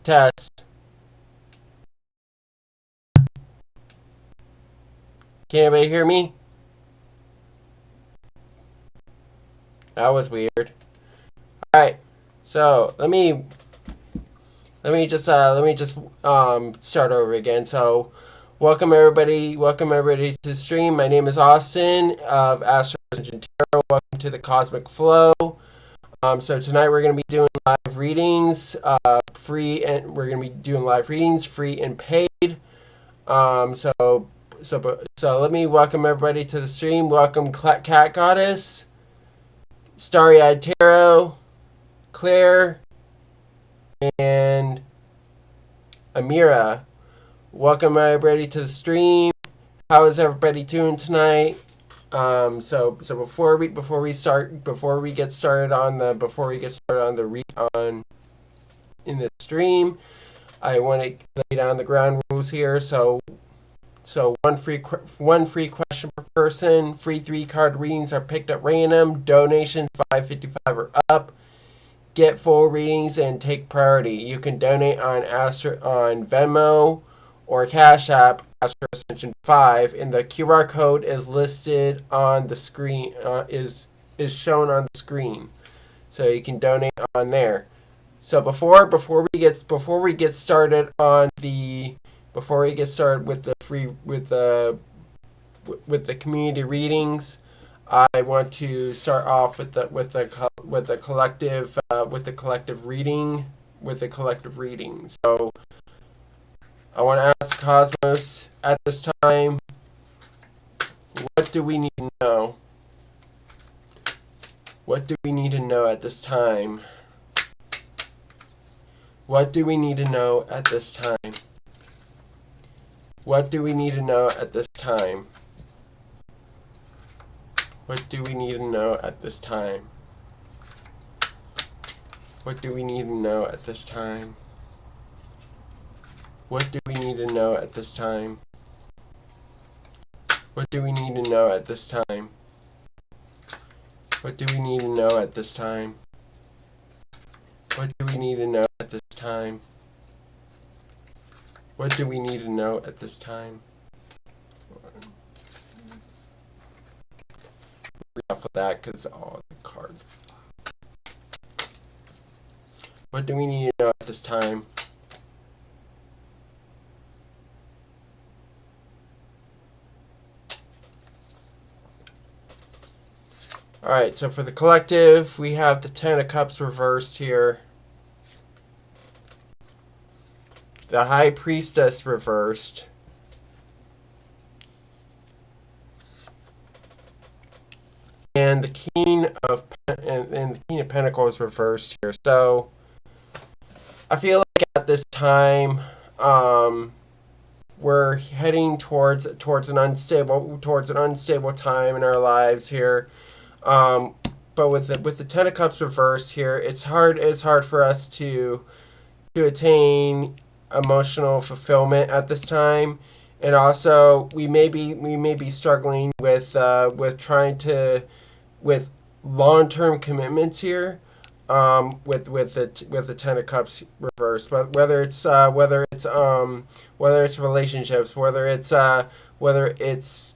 Test. Can anybody hear me? That was weird. All right. So let me just start over again. So welcome everybody to the stream. My name is Austin of Astro-Ascension. Welcome to the Cosmic Flow. So tonight we're going to be doing live readings, free and paid. So let me welcome everybody to the stream. Welcome Cat Goddess, Starry Eyed Tarot, Claire, and Amira. Welcome everybody to the stream. How is everybody doing tonight? So before we get started on the read in the stream, I want to lay down the ground rules here. So one free question per person. Free 3-card readings are picked at random. Donations $5.55 or up. Get full readings and take priority. You can donate on Venmo or Cashapp, Astro-Ascension 5, and the QR code is listed on the screen. Is shown on the screen, so you can donate on there. So before we get started with the community readings, I want to start off with the collective reading. So I want to ask Cosmos at this time, what do we need to know? What do we need to know at this time? What do we need to know at this time? What do we need to know at this time? What do we need to know at this time? What do we need to know at this time? What do we need to know at this time? What do we need to know at this time? What do we need to know at this time? What do we need to know at this time? What do we need to know at this time? Enough with that, because all the cards. What do we need to know at this time? Alright, so for the collective, we have the Ten of Cups reversed here. The High Priestess reversed. And the King of Pentacles reversed here. So I feel like at this time, we're heading towards an unstable time in our lives here. But with the Ten of Cups reversed here, it's hard for us to attain emotional fulfillment at this time, and also we may be struggling with long-term commitments here, with the Ten of Cups reversed, whether it's relationships, whether it's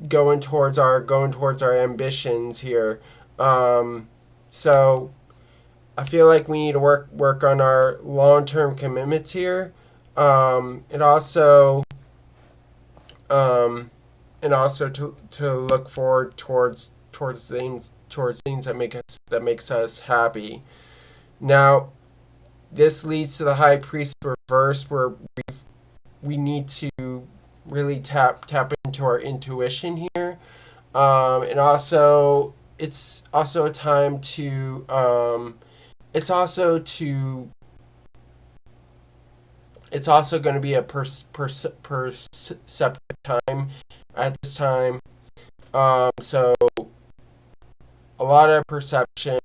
going towards our ambitions here. So I feel like we need to work on our long-term commitments here, and also to look forward towards things that makes us happy. Now, this leads to the High Priest reverse, where we need to really tap into our intuition here, and also it's also a time to it's also going to be a perceptive time at this time. So a lot of perception,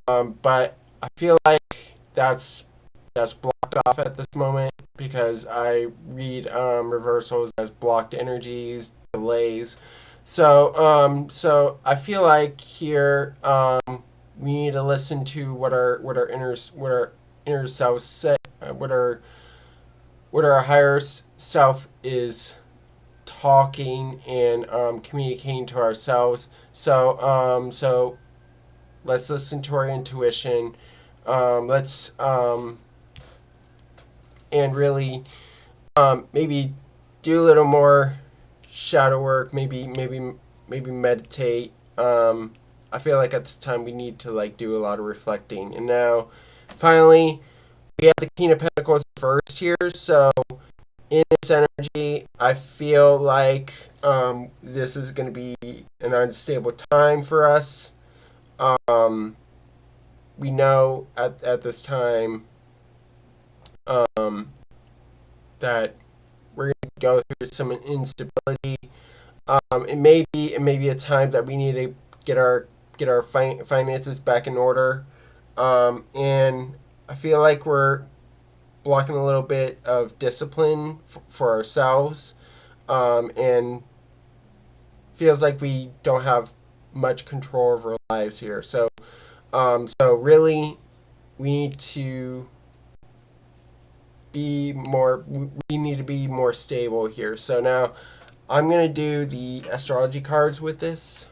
but I feel like that's blocked off at this moment, because I read reversals as blocked energies, delays. So I feel like here we need to listen to what our inner self what our higher self is talking and communicating to ourselves. So let's listen to our intuition. Let's and really maybe do a little more shadow work. Maybe meditate. I feel like at this time we need to like do a lot of reflecting. And now, finally, we have the King of Pentacles reversed here. So in this energy, I feel like this is going to be an unstable time for us. We know at this time that we're going to go through some instability. It may be a time that we need to get our finances back in order, and I feel like we're blocking a little bit of discipline for ourselves, and feels like we don't have much control over our lives here. So really, we need to be more. We need to be more stable here. So now, I'm gonna do the astrology cards with this.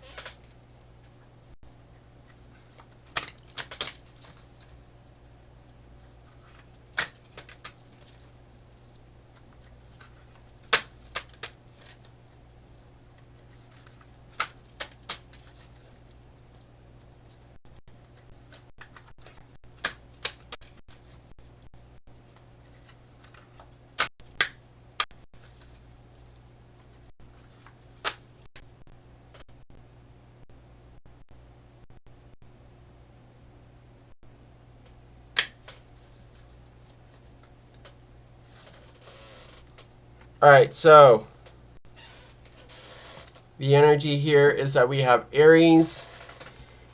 Alright, so the energy here is that we have Aries,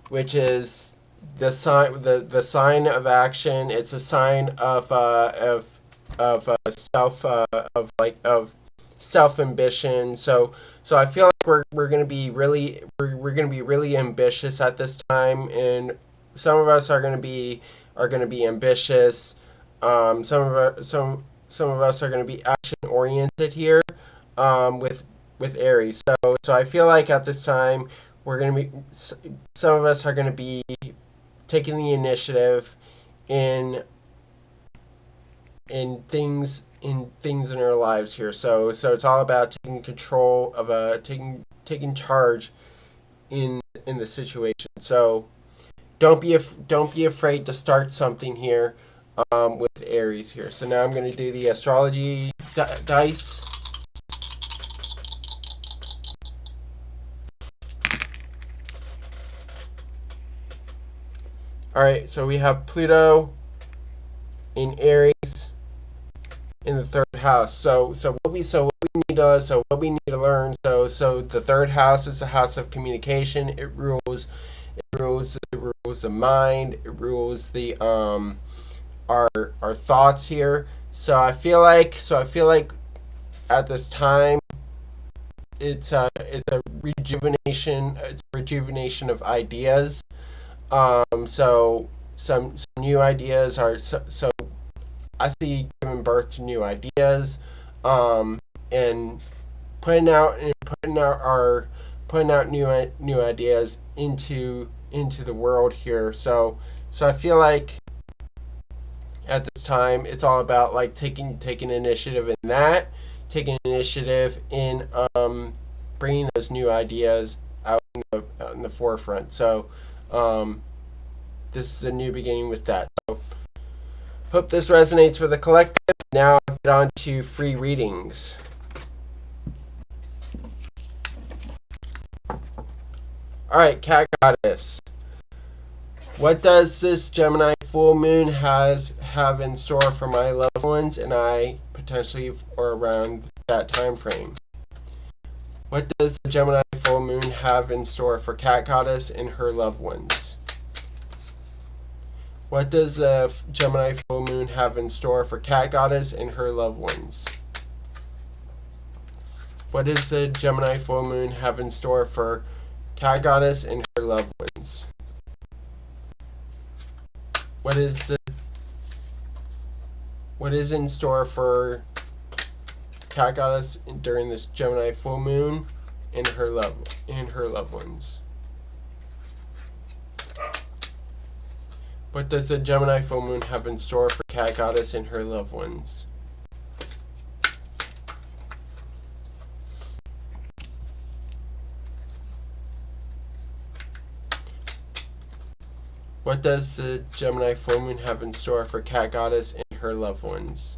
which is the sign of action. It's a sign of self ambition. So I feel like we're gonna be really ambitious at this time, and some of us are gonna be ambitious. Some of us are going to be action oriented here, with Aries. So I feel like at this time we're going to be, some of us are going to be taking the initiative in things in our lives here. So it's all about taking control of taking charge in the situation. So don't be afraid to start something here. With Aries here. So now I'm going to do the astrology dice. Alright, so we have Pluto in Aries in the third house. So what we need to learn. So the third house is a house of communication. It rules the mind. It rules the our thoughts here. So I feel like at this time it's a rejuvenation. It's a rejuvenation of ideas. So some new ideas are so I see giving birth to new ideas, and putting out new ideas into the world here. So I feel like at this time it's all about like taking initiative in that, taking initiative in bringing those new ideas out in the forefront. So this is a new beginning with that. So hope this resonates for the collective. Now I'll get on to free readings. Alright, Cat Goddess. What does this Gemini full moon have in store for my loved ones and I, potentially, or around that time frame? What does the Gemini full moon have in store for Cat Goddess and her loved ones? What does the Gemini full moon have in store for Cat Goddess and her loved ones? What does the Gemini full moon have in store for Cat Goddess and her loved ones? What is the What is in store for Cat Goddess during this Gemini full moon and her loved ones? What does the Gemini full moon have in store for Cat Goddess and her loved ones? What does the Gemini full moon have in store for Cat Goddess and her loved ones?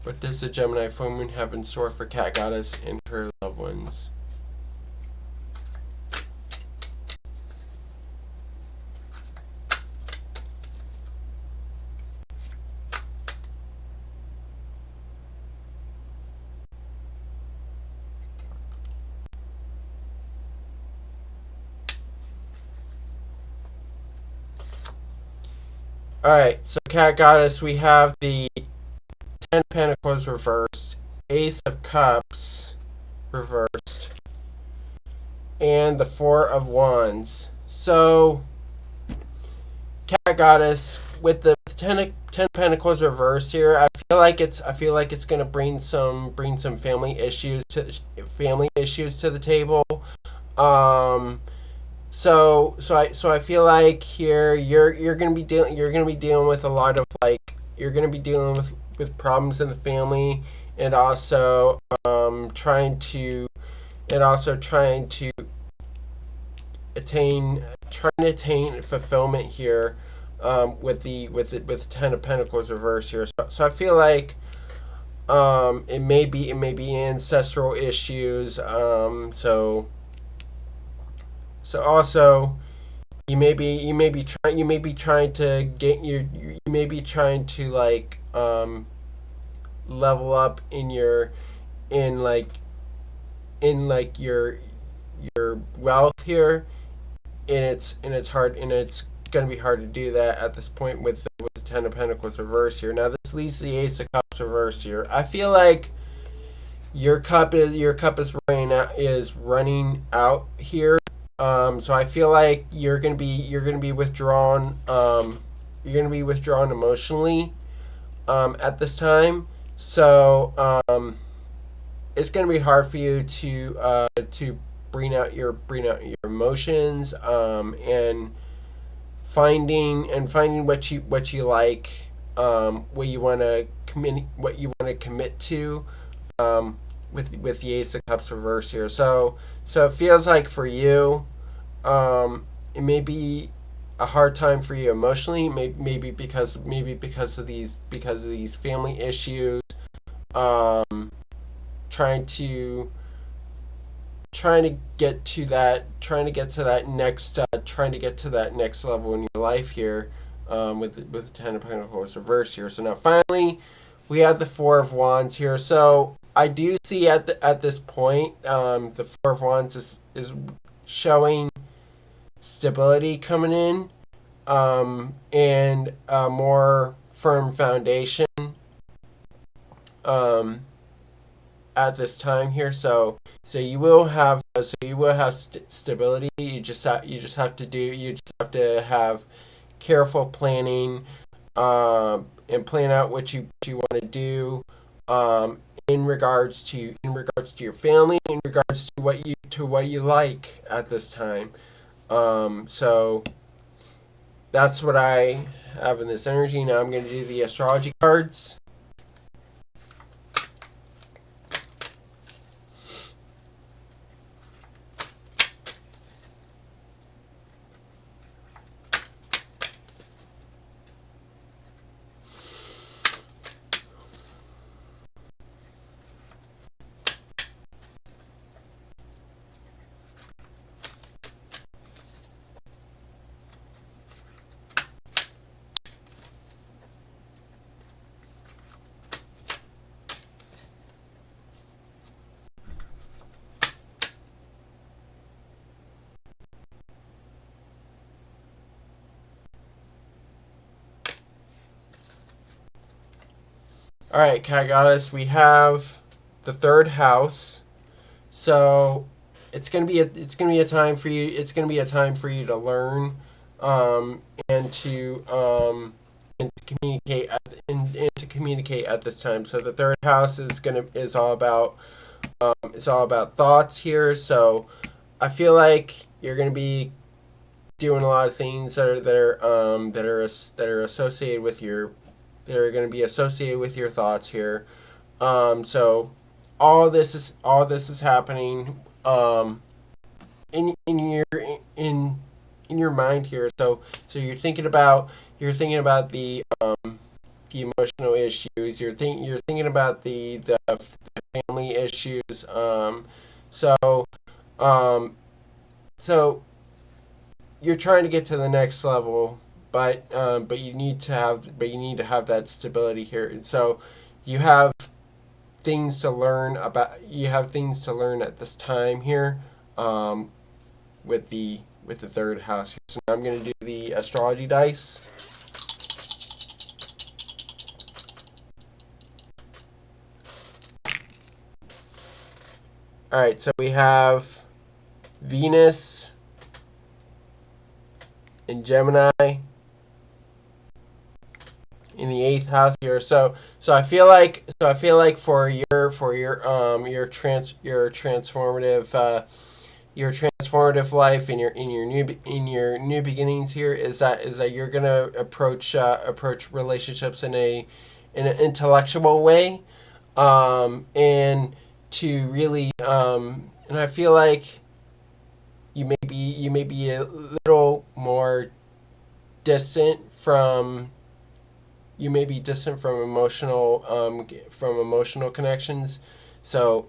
What does the Gemini full moon have in store for Cat Goddess and her loved ones? Alright, so Cat Goddess, we have the Ten of Pentacles reversed, Ace of Cups reversed, and the Four of Wands. So, Cat Goddess, with the Ten Pentacles reversed here, I feel like it's gonna bring some family issues to the table. So I feel like here you're gonna be dealing with a lot of you're gonna be dealing with problems in the family, and also trying to attain fulfillment here with the Ten of Pentacles reverse here. So I feel like it may be ancestral issues. So also you may be trying to level up in your wealth here, and it's hard, and it's gonna be hard to do that at this point with the Ten of Pentacles reverse here. Now this leads to the Ace of Cups reverse here. I feel like your cup is running out here. So I feel like you're gonna be withdrawn. You're gonna be withdrawn emotionally at this time. So it's gonna be hard for you to bring out your emotions and finding what you like, what you want to commit to with the Ace of Cups reverse here. So it feels like for you, it may be a hard time for you emotionally, maybe because of these family issues, trying to get to that next level in your life here, with the Ten of Pentacles reverse here. So now finally we have the Four of Wands here. So I do see at this point, the Four of Wands is showing stability coming in, and a more firm foundation at this time here. So you will have stability. You just have to have careful planning, and plan out what you want to do, in regards to your family, in regards to what you like at this time. So that's what I have in this energy. Now I'm going to do the astrology cards. Alright, Cat Goddess, we have the third house, So it's gonna be a time for you. It's gonna be a time for you to learn, and to communicate and to communicate at this time. So the third house is all about thoughts here. So I feel like you're gonna be doing a lot of things that are associated with your that are going to be associated with your thoughts here. So all this is happening in in your mind here. So you're thinking about the emotional issues. You're thinking about the family issues. So um, so you're trying to get to the next level, but you need to have that stability here. And so you have you have things to learn at this time here, with the third house here. So now I'm going to do the astrology dice. All right, so we have Venus in Gemini in the eighth house here. So I feel like for your transformative life in your new beginnings here is that you're gonna approach relationships in an intellectual way, and to really and I feel like you may be a little more distant from emotional connections. So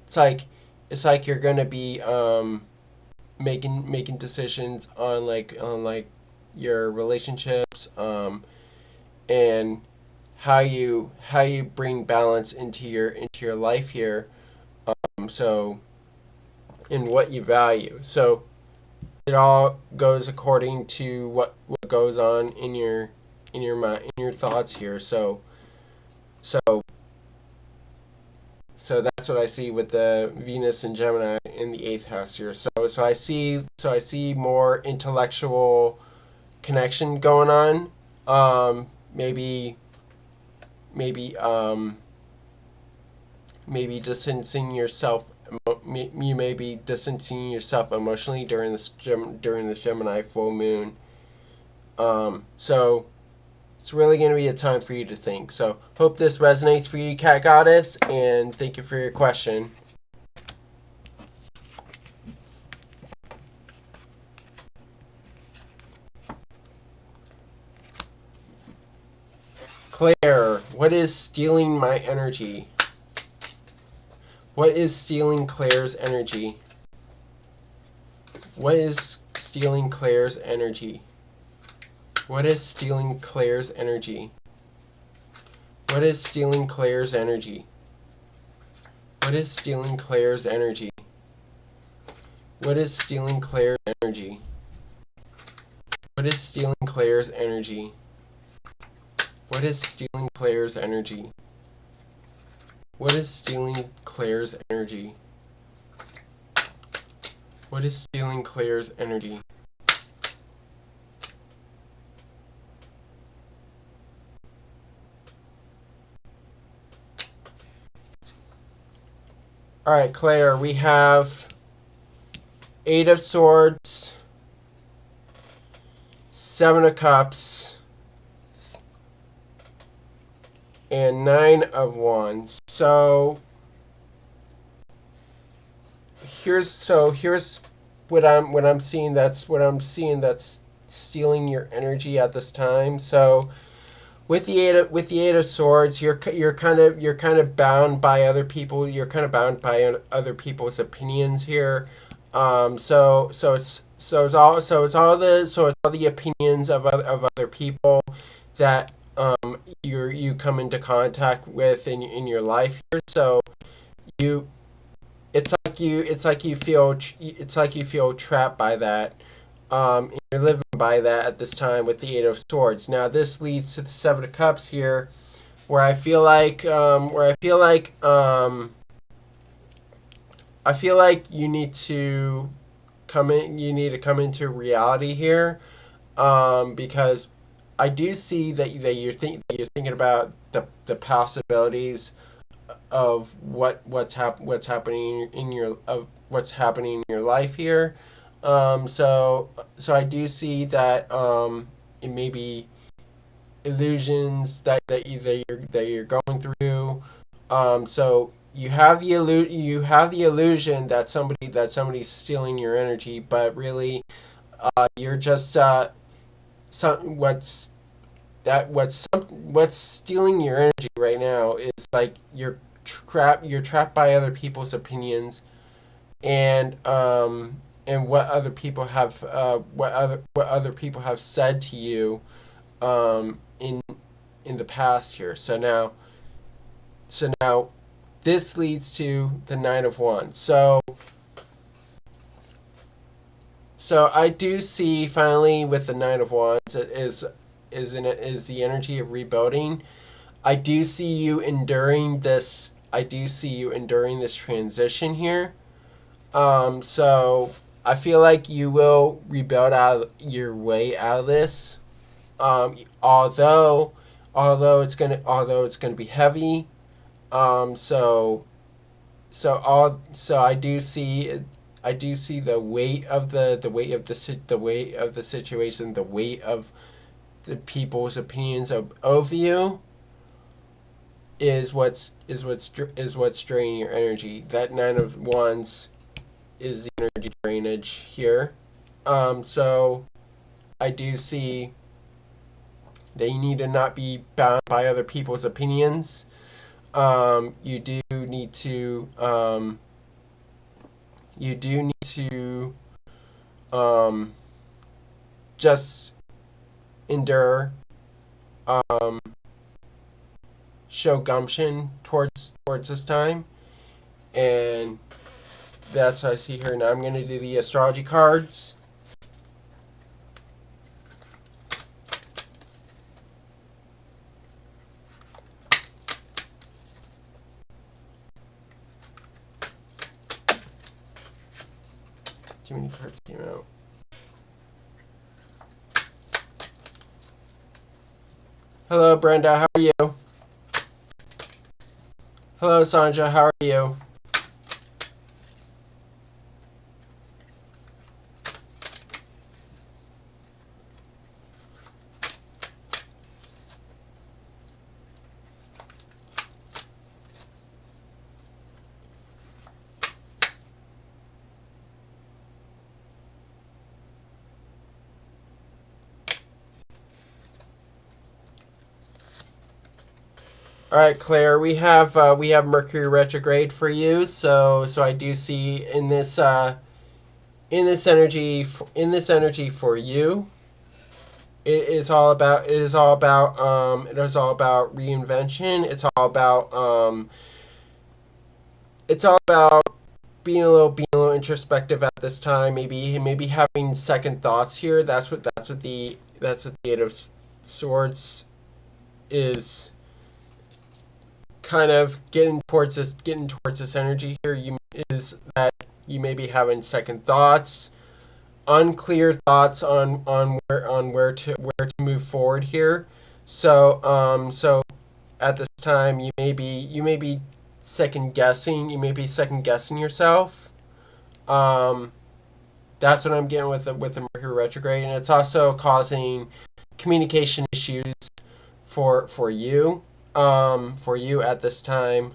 it's like you're gonna be making decisions on your relationships, and how you bring balance into your life here. So and what you value. So it all goes according to what goes on in your mind, in your thoughts here. So so that's what I see with the Venus and Gemini in the eighth house here. So I see more intellectual connection going on. Maybe maybe maybe distancing yourself. You may be distancing yourself emotionally during this Gemini full moon. So it's really going to be a time for you to think. So hope this resonates for you, Cat Goddess, and thank you for your question. Claire, what is stealing my energy? What is stealing Claire's energy? What is stealing Claire's energy? What is stealing Claire's energy? What is stealing Claire's energy? What is stealing Claire's energy? What is stealing Claire's energy? What is stealing Claire's energy? What is stealing Claire's energy? What is stealing Claire's energy? What is stealing Claire's energy? All right, Claire, we have Eight of Swords, Seven of Cups, and Nine of Wands. So here's what I'm seeing. That's stealing your energy at this time. So with the eight of swords, you're kind of bound by other people. You're kind of bound by other people's opinions here. So it's all the opinions of other people that you come into contact with in your life here. So you it's like you feel trapped by that. And you're living by that at this time with the Eight of Swords. Now this leads to the Seven of Cups here, where I feel like I feel like you need to come into reality here, because I do see that you're thinking about the possibilities of what's happening in your life here. So I do see that it may be illusions that you're going through. So you have the illusion that somebody's stealing your energy, but really, you're just some what's stealing your energy right now is like you're trapped by other people's opinions, and what other people have said to you in the past here. So now this leads to the Nine of Wands. So I do see finally with the Nine of Wands is the energy of rebuilding. I do see you enduring this. I do see you enduring this transition here. So I feel like you will rebuild your way out of this. Although it's gonna be heavy. So I do see the weight of the situation, the weight of the people's opinions of you is what's draining your energy. That Nine of Wands is the energy drainage here. So I do see that you need to not be bound by other people's opinions. You do need to just endure, show gumption towards this time, and that's what I see here. Now I'm going to do the astrology cards. Too many cards came out. Hello, Brenda. How are you? Hello, Sandra. How are you? All right, Claire, we have Mercury retrograde for you. So I do see in this energy for you, it is all about reinvention. It's all about being a little introspective at this time. Maybe having second thoughts here. That's what the Eight of Swords is. Kind of getting towards this energy here, is that you may be having second thoughts, unclear thoughts on where to move forward here. So at this time you may be second guessing yourself. That's what I'm getting with the Mercury retrograde, and it's also causing communication issues for you. For you at this time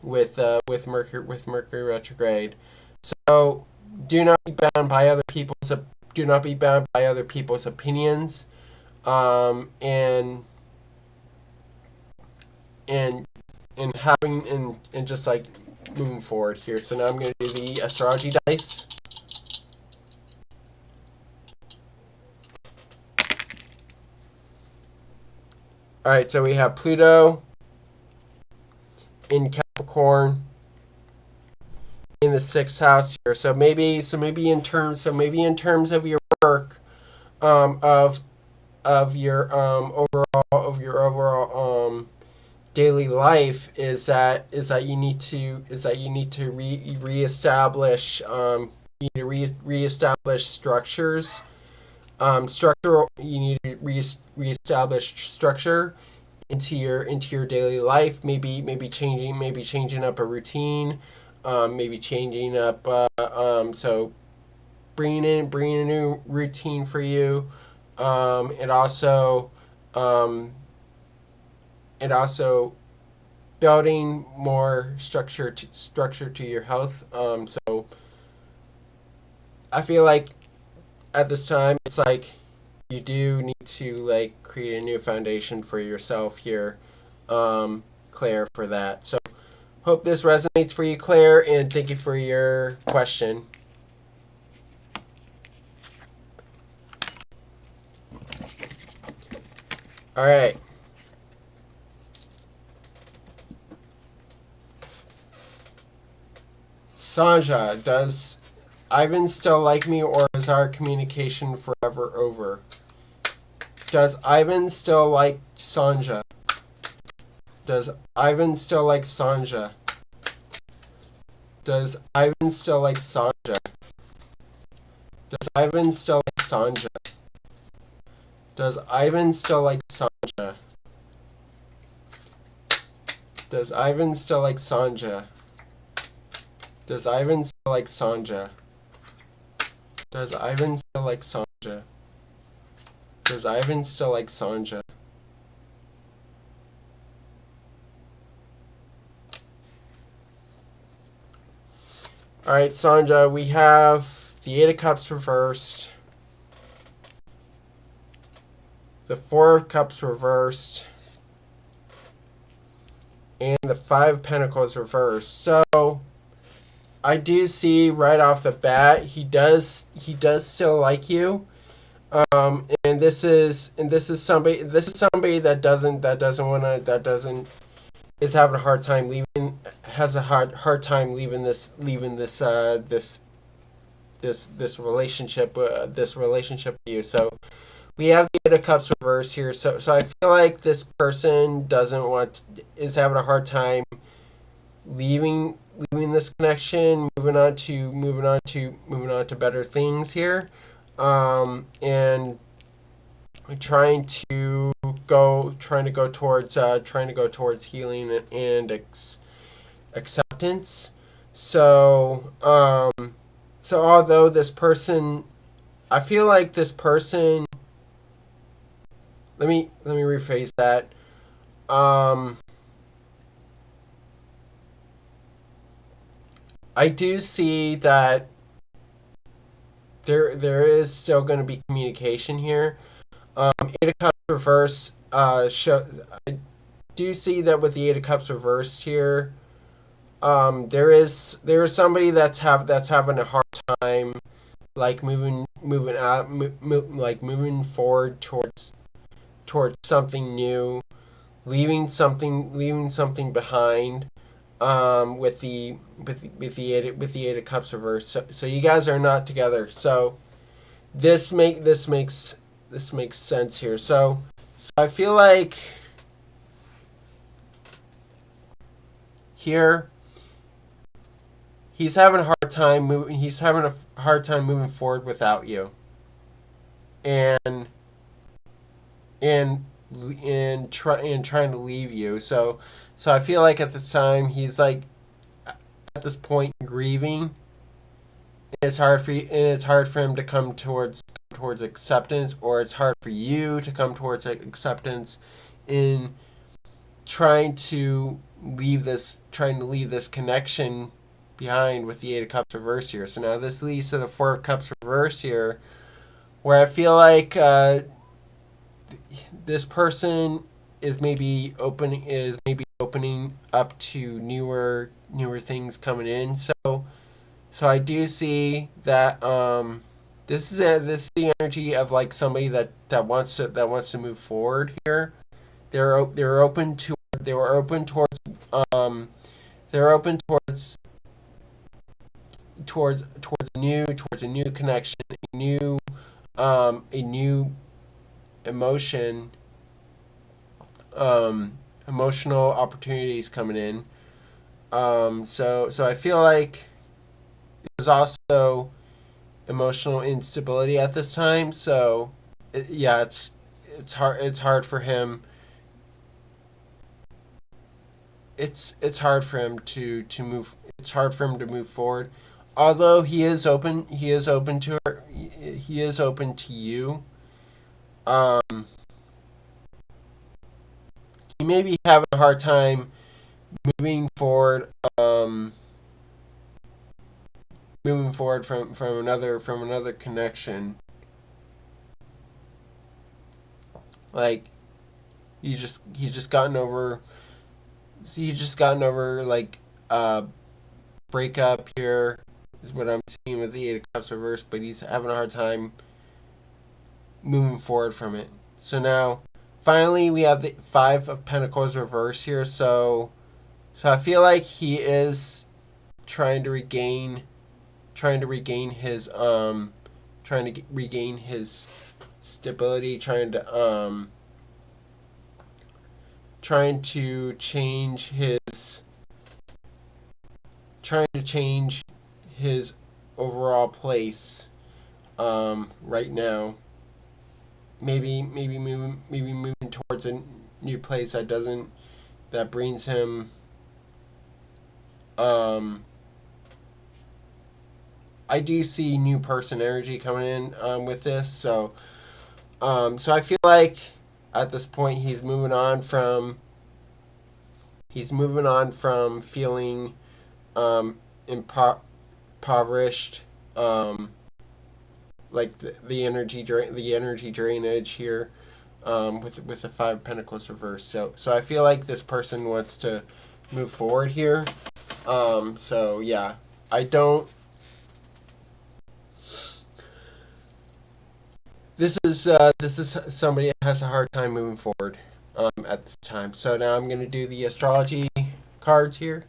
with Mercury retrograde. So do not be bound by other people's opinions, and just like moving forward here. So now I'm going to do the astrology dice. All right, so we have Pluto in Capricorn in the 6th house here. So maybe in terms of your work, of your overall daily life is that you need to reestablish reestablish structures. You need to reestablish structure into your daily life. Maybe changing up a routine. Maybe changing up. So bringing a new routine for you. And also. And also building more structure to your health. So I feel like at this time it's like you do need to like create a new foundation for yourself here, Claire, for that. So hope this resonates for you, Claire, and thank you for your question. All right. Sanja, does Ivan still like me, or is our communication forever over? Does Ivan still like Sanja? Does Ivan still like Sanja? Does Ivan still like Sanja? Does Ivan still like Sanja? Does Ivan still like Sanja? Does Ivan still like Sanja? Does Ivan still like Sanja? Does Ivan still like Sanja? Does Ivan still like Sanja? Alright, Sanja, we have the Eight of Cups reversed, the Four of Cups reversed, and the Five of Pentacles reversed. So I do see right off the bat he does still like you, and this is somebody that is having a hard time leaving, has a hard time leaving this relationship with you. So we have the Eight of Cups reverse here. So I feel like this person is having a hard time leaving this connection, moving on to better things here, and trying to go towards healing and acceptance. So although this person, I feel like this person, let me rephrase that. I do see that there is still going to be communication here. Eight of Cups reverse. I do see that with the Eight of Cups reversed here, there is somebody that's having a hard time, like moving forward towards something new, leaving something behind. With the Eight of Cups reversed. So you guys are not together. So this makes sense here. So I feel like here he's having a hard time moving forward without you, and trying to leave you. So I feel like at this time he's like at this point grieving, and it's hard for him to come towards acceptance, or it's hard for you to come towards acceptance in trying to leave this connection behind with the Eight of Cups reverse here. So now this leads to the Four of Cups reverse here, where I feel like this person is maybe opening up to newer things coming in. So I do see that this is the energy of like somebody that wants to move forward here. They're open towards a new connection, a new emotion. emotional opportunities coming in. So I feel like there's also emotional instability at this time. So yeah, it's hard for him. It's hard for him to move. It's hard for him to move forward. Although he is open to her. He is open to you. Um, he may be having a hard time moving forward. Moving forward from another connection. Like he just gotten over. He just gotten over like breakup here is what I'm seeing with the Eight of Cups reversed, but he's having a hard time moving forward from it. So now, finally, we have the Five of Pentacles reverse here. So I feel like he is trying to regain, his regain his stability, trying to change his overall place right now. Maybe moving towards a new place that brings him I do see new person energy coming in with this. So I feel like at this point he's moving on from feeling impoverished, like the energy drainage here, with the Five of Pentacles reverse. So I feel like this person wants to move forward here. So yeah, I don't. This is somebody that has a hard time moving forward at this time. So now I'm going to do the astrology cards here.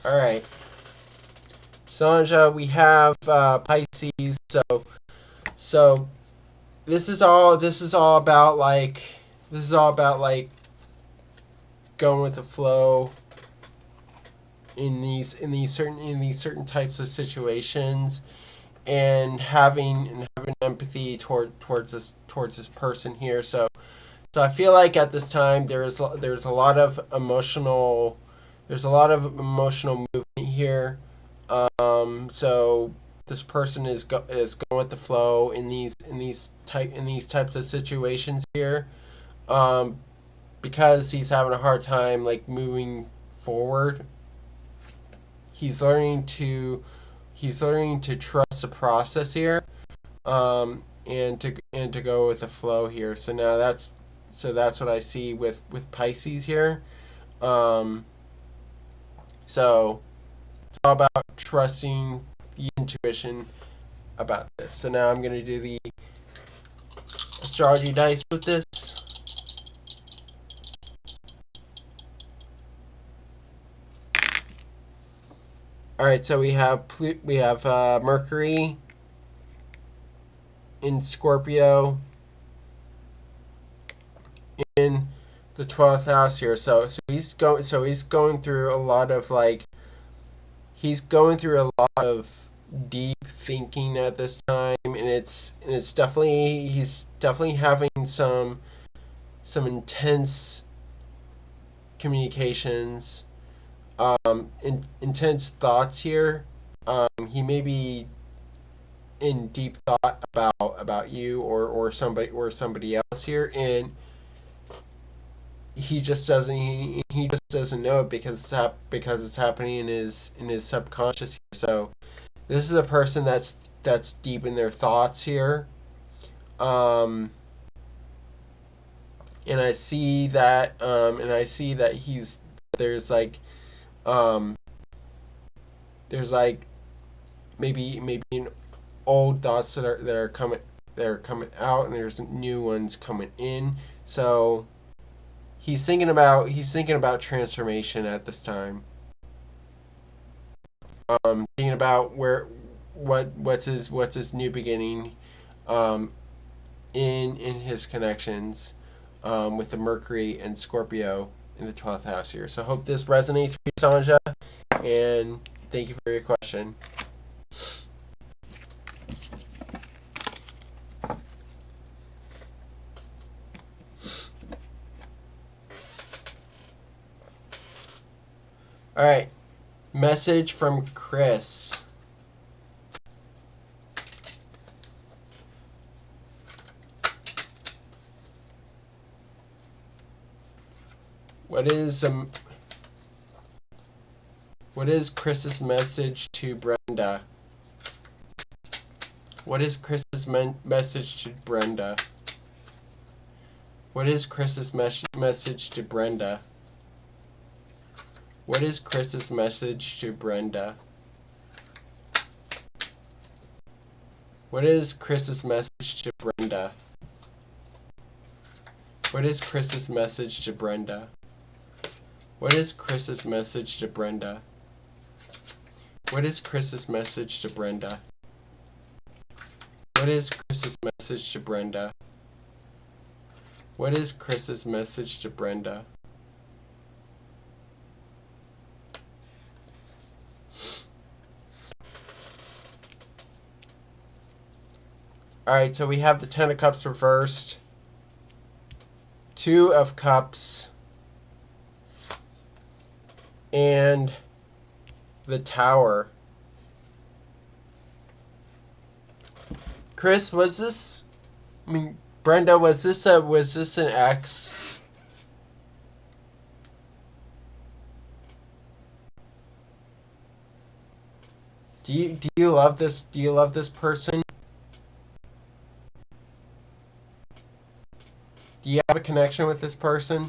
All right. Sanja, we have Pisces. So this is all about like going with the flow in these certain types of situations, and having empathy towards this person here. So I feel like at this time there's a lot of emotional movement here. So this person is going with the flow in these types of situations here, because he's having a hard time like moving forward. He's learning to trust the process here, and to go with the flow here. So now that's what I see with Pisces here. So it's all about trusting the intuition about this. So now I'm going to do the astrology dice with this. All right, so we have Mercury in Scorpio in the 12th house here. So he's going through a lot of deep thinking at this time, and he's definitely having some intense communications, intense thoughts here. He may be in deep thought about you or somebody else here, and he just doesn't he just doesn't know it because it's happening in his subconscious here. So this is a person that's deep in their thoughts here. And I see that there's like um there's like maybe an old thoughts that are coming out, and there's new ones coming in. So he's thinking about transformation at this time. Thinking about what's his new beginning, um, in his connections, with the Mercury and Scorpio in the 12th house here. So I hope this resonates for you, Sanja, and thank you for your question. All right, message from Chris. What is Chris's message to Brenda? What is Chris's message to Brenda? What is Chris's message to Brenda? What is Chris's message to Brenda? What is Chris's message to Brenda? What is Chris's message to Brenda? What is Chris's message to Brenda? What is Chris's message to Brenda? What is Chris's message to Brenda? What is Chris's message to Brenda? Alright, so we have the Ten of Cups reversed, Two of Cups, and the Tower. Chris, Brenda, was this an ex? Do you love this? Do you love this person? Do you have a connection with this person?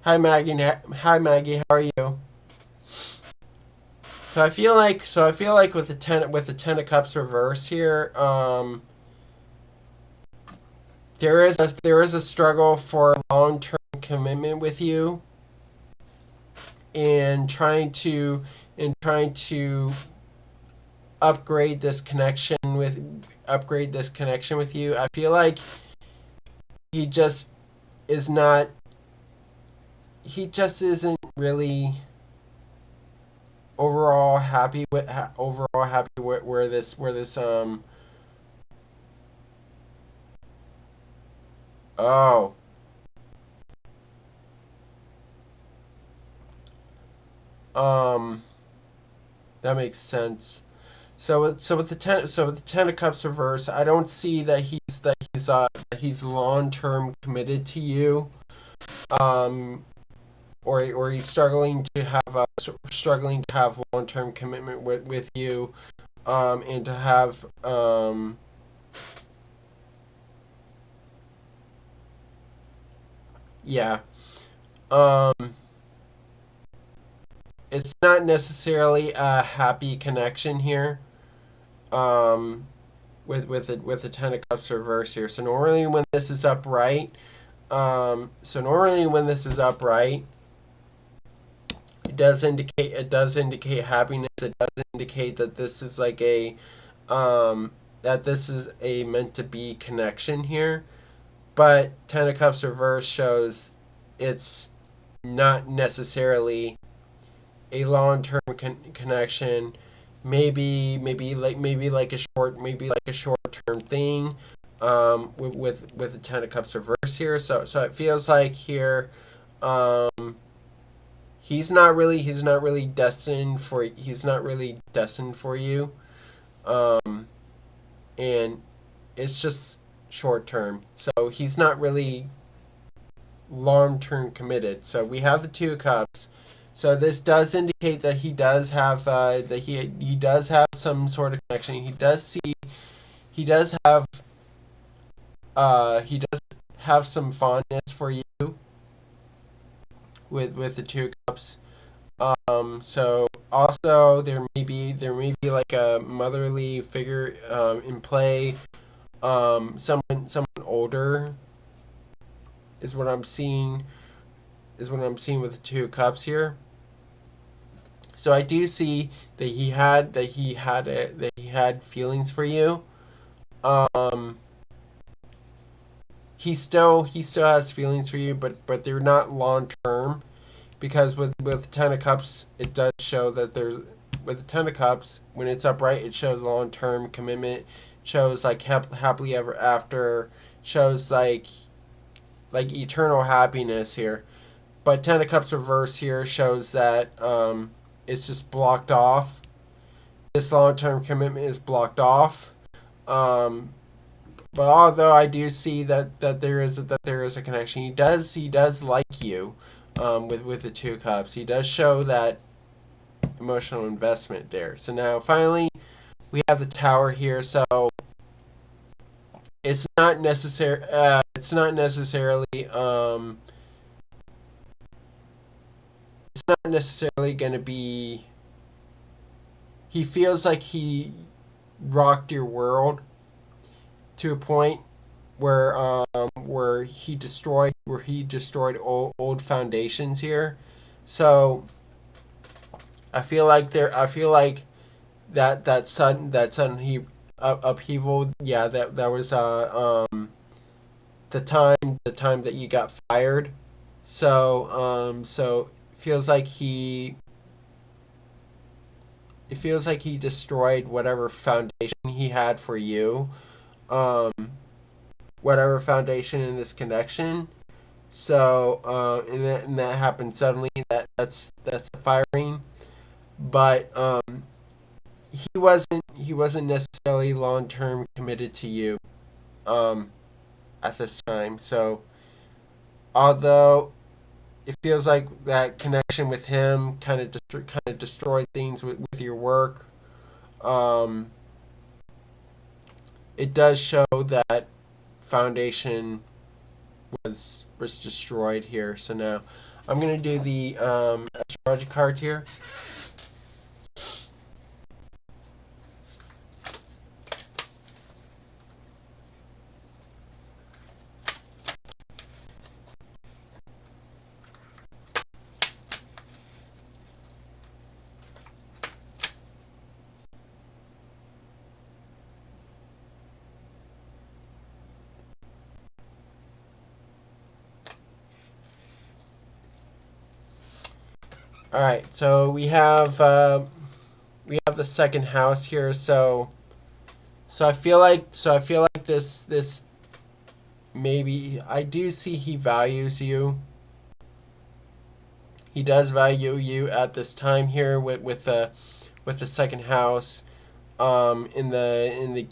Hi Maggie. Hi Maggie. How are you? So I feel like with the Ten of Cups reverse here, there is a struggle for long-term commitment with you, and trying to upgrade this connection with you. I feel like he just isn't really overall happy with where this oh, that makes sense. So with the Ten of Cups reverse, I don't see that he's long-term committed to you, or he's struggling to have long-term commitment with you, and to have yeah, it's not necessarily a happy connection here, with the Ten of Cups reverse here. So normally when this is upright, it does indicate happiness. It does indicate that this is like a meant to be connection here. But Ten of Cups reverse shows it's not necessarily a long-term connection. Maybe like a short-term thing, with the Ten of Cups reverse here. So it feels like here, he's not really destined for you. and it's just short term. So he's not really long term committed. So we have the Two of Cups. So this does indicate that he does have he does have some sort of connection. He does have he does have some fondness for you with the Two of Cups. So also there may be like a motherly figure in play. Someone older is what I'm seeing with the Two of Cups here. So I do see that he had feelings for you. Um, he still has feelings for you, but they're not long term, because with Ten of Cups it does show that there's, with the Ten of Cups, when it's upright, it shows long term commitment, shows like happily ever after, shows like eternal happiness here. But Ten of Cups reverse here shows that it's just blocked off. This long-term commitment is blocked off. But although I do see that there is a connection, he does like you. With the Two of Cups, he does show that emotional investment there. So now finally we have the Tower here. So it's not necessary. It's not necessarily. It's not necessarily going to be. He feels like he rocked your world to a point where he destroyed old foundations here. So I feel like that sudden he upheaval. Yeah, that was the time that you got fired. So it feels like he destroyed whatever foundation he had for you, um, whatever foundation in this connection. So and that happened suddenly. That's the firing, but he wasn't necessarily long term committed to you um, at this time. So although it feels like that connection with him kind of destroyed things with your work. Um, it does show that foundation was destroyed here. So now I'm gonna do the astrology cards here. All right, so we have the second house here. So I feel like this maybe, I do see he values you. He does value you at this time here with the second house. In the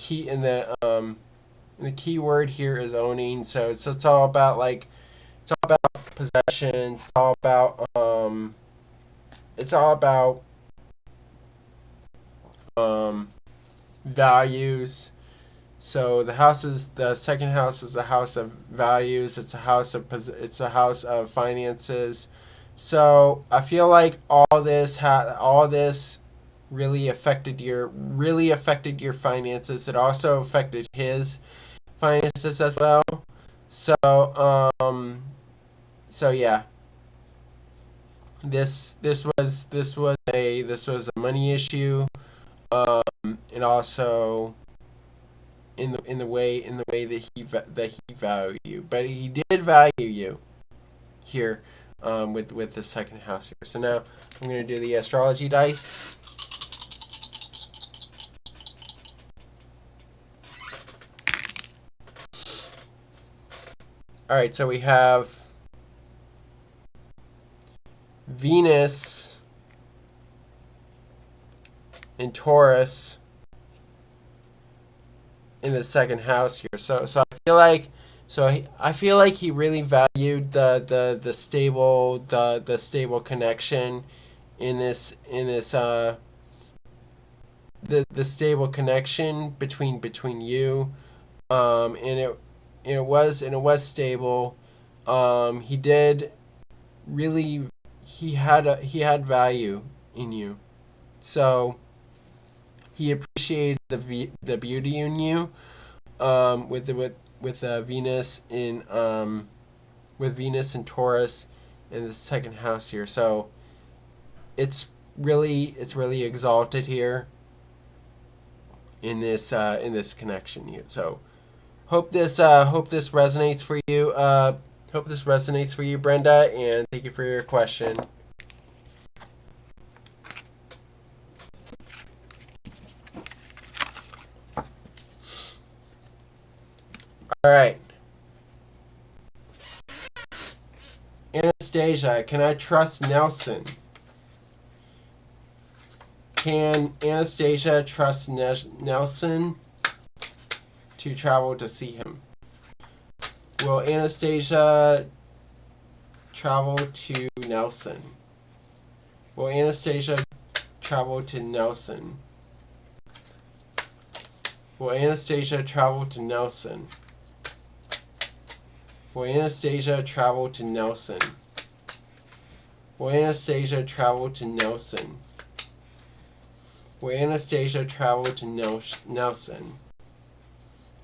key word here is owning. So it's all about possessions. It's all about values. So the second house is a house of values. It's a house of finances. So I feel like all this really affected your finances. It also affected his finances as well. So so yeah, this was a money issue, and also in the way that he valued you, but he did value you here, with the second house here. So now I'm gonna do the astrology dice. All right, so we have Venus in Taurus in the second house here. So I feel like I feel like he really valued the stable connection in this the stable connection between you, and it was stable. He did really, he had value in you, so he appreciated the beauty in you, with Venus in with Venus and Taurus in the second house here. So it's really exalted here in this connection here. So hope this resonates for you. Hope this resonates for you, Brenda, and thank you for your question. All right. Anastasia, can I trust Nelson? Can Anastasia trust Nelson to travel to see him? Will Anastasia travel to Nelson? Will Anastasia travel to Nelson? Will Anastasia travel to Nelson? Will Anastasia travel to Nelson? Will Anastasia travel to Nelson? Will Anastasia travel to Nelson?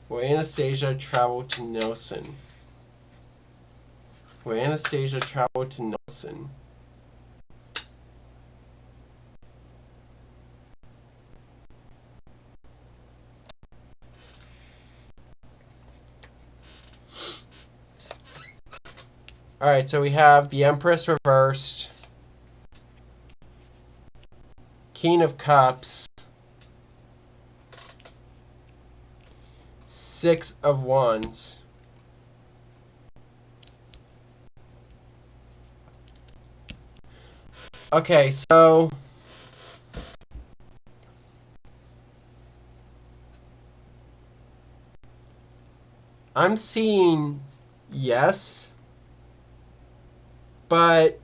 Will Anastasia travel to Nelson? Will Anastasia travel to Nelson? Alright, so we have the Empress reversed, King of Cups, Six of Wands. Okay, so I'm seeing yes, but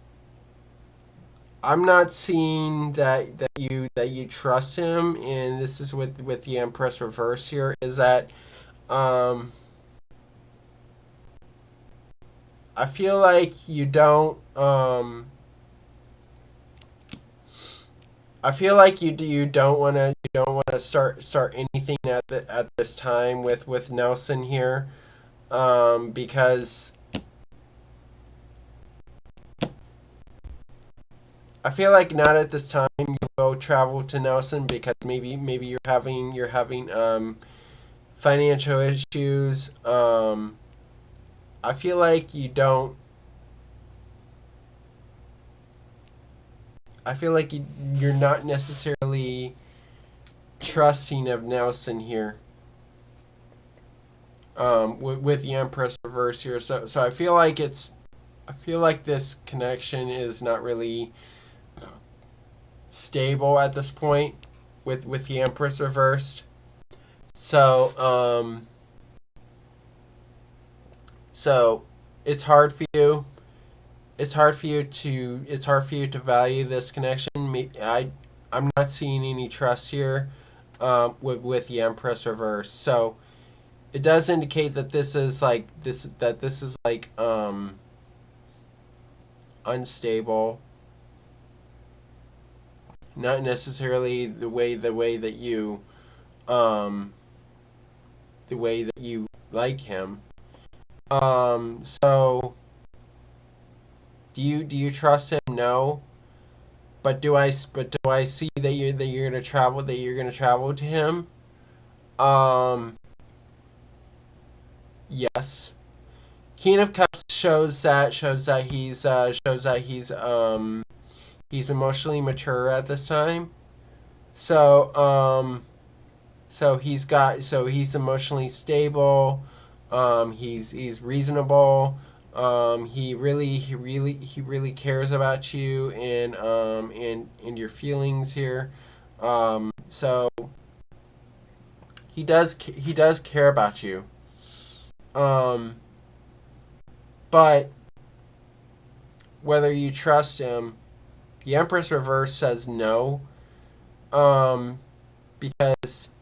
I'm not seeing that you trust him, and this is with the Empress reverse here, is that I feel like you don't I feel like you don't want to start anything at this time with Nelson here, because I feel like not at this time you will travel to Nelson, because maybe you're having financial issues. I feel like you don't. I feel like you're not necessarily trusting of Nelson here. With the Empress reverse here, so I feel like this connection is not really stable at this point with the Empress reversed. So so it's hard for you. It's hard for you to value this connection. I'm not seeing any trust here, with the Empress reverse. So it does indicate that this is like unstable. Not necessarily the way that you like him. So do you trust him? No. But do I see that you're gonna travel to him? Yes. King of Cups shows that he's emotionally mature at this time. So he's emotionally stable. He's reasonable. He really cares about you and your feelings here. So he does care about you. But whether you trust him, the Empress reverse says no. Because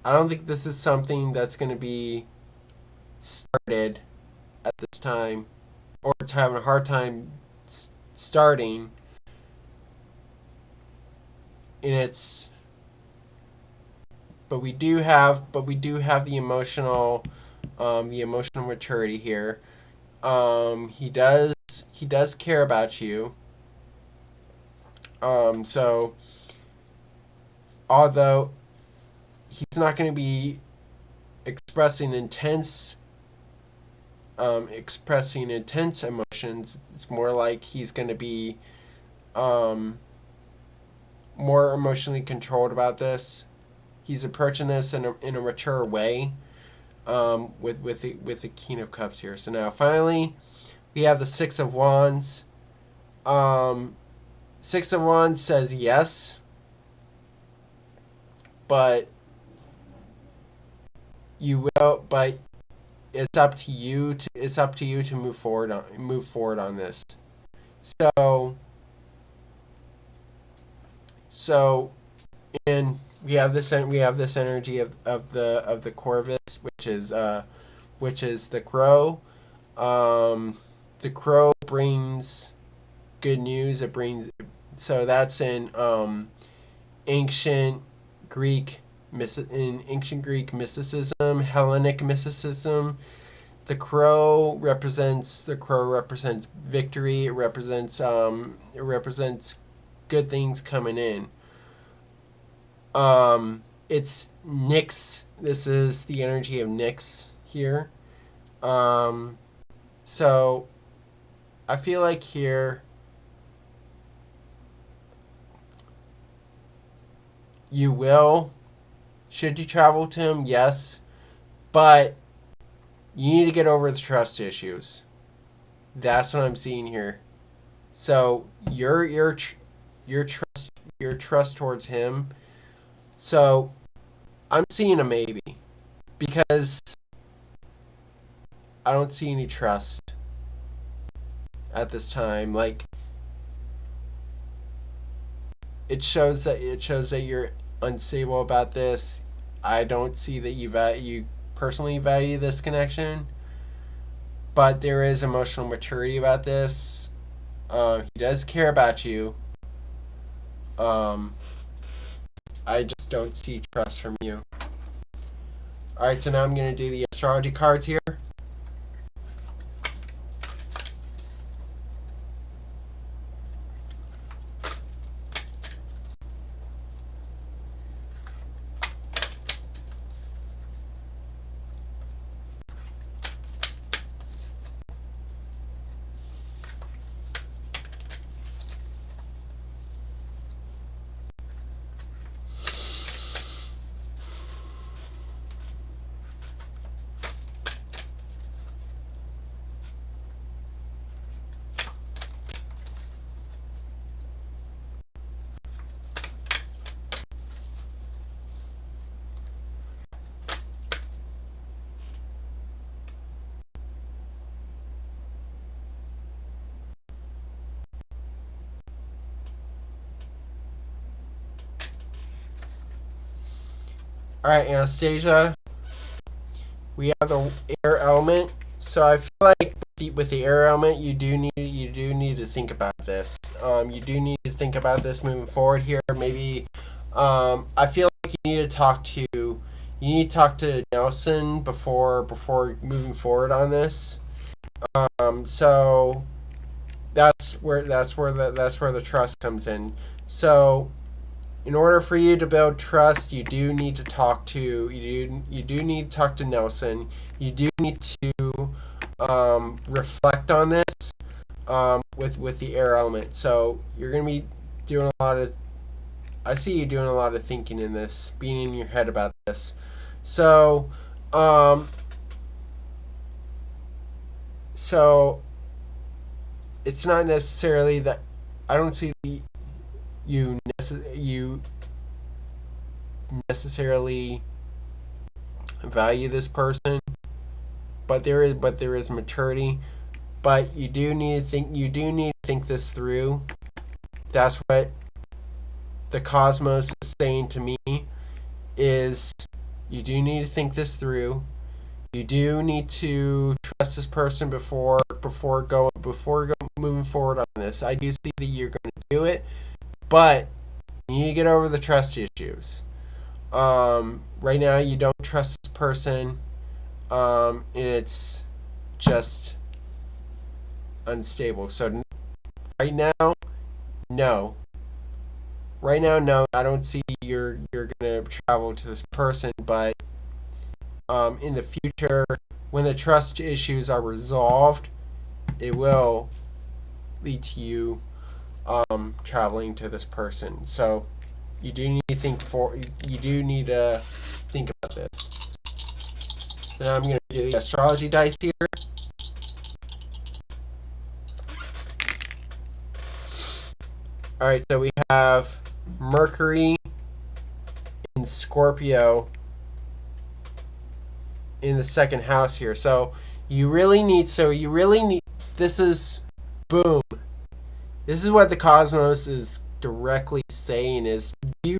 I don't think this is something that's going to be started at this time, or it's having a hard time starting. And it's, but we do have the emotional maturity here. He does care about you. So although he's not going to be expressing intense emotions, it's more like he's going to be more emotionally controlled about this. He's approaching this in a mature way, with the King of Cups here. So now finally we have the Six of Wands. Six of Wands says yes, but but it's up to you to move forward on this. So and we have this energy of the Corvus, which is the crow. The crow brings good news. So that's in ancient Greek mysticism, Hellenic mysticism. The crow represents victory. It represents good things coming in. It's Nyx. This is the energy of Nyx here. So I feel like here you will, should you travel to him, yes, but you need to get over the trust issues. That's what I'm seeing here. So your trust towards him. So I'm seeing a maybe, because I don't see any trust at this time. Like, it shows that you're unstable about this. I don't see that you personally value this connection, but there is emotional maturity about this. He does care about you. I just don't see trust from you. Alright, so now I'm going to do the astrology cards here. Alright, Anastasia, we have the air element. So I feel like with the air element, you do need to think about this. You do need to think about this moving forward here. Maybe I feel like you need to talk to Nelson before moving forward on this. So that's where the trust comes in. So in order for you to build trust, you do need to talk to Nelson. You do need to reflect on this with the air element. So you're gonna be doing I see you doing a lot of thinking in this, being in your head about this. So it's not necessarily that I don't see you necessarily value this person, but there is maturity. But you do need to think this through. That's what the cosmos is saying to me, is you do need to think this through. You do need to trust this person before moving forward on this. I do see that you're going to do it, but you need to get over the trust issues. Right now, you don't trust this person, and it's just unstable. So right now, no. Right now, no. I don't see you're gonna travel to this person, but in the future, when the trust issues are resolved, it will lead to you traveling to this person. So you do need to think about this. Now I'm gonna do the astrology dice here. All right, so we have Mercury in Scorpio in the second house here. So you really need this is boom. This is what the cosmos is directly saying, is do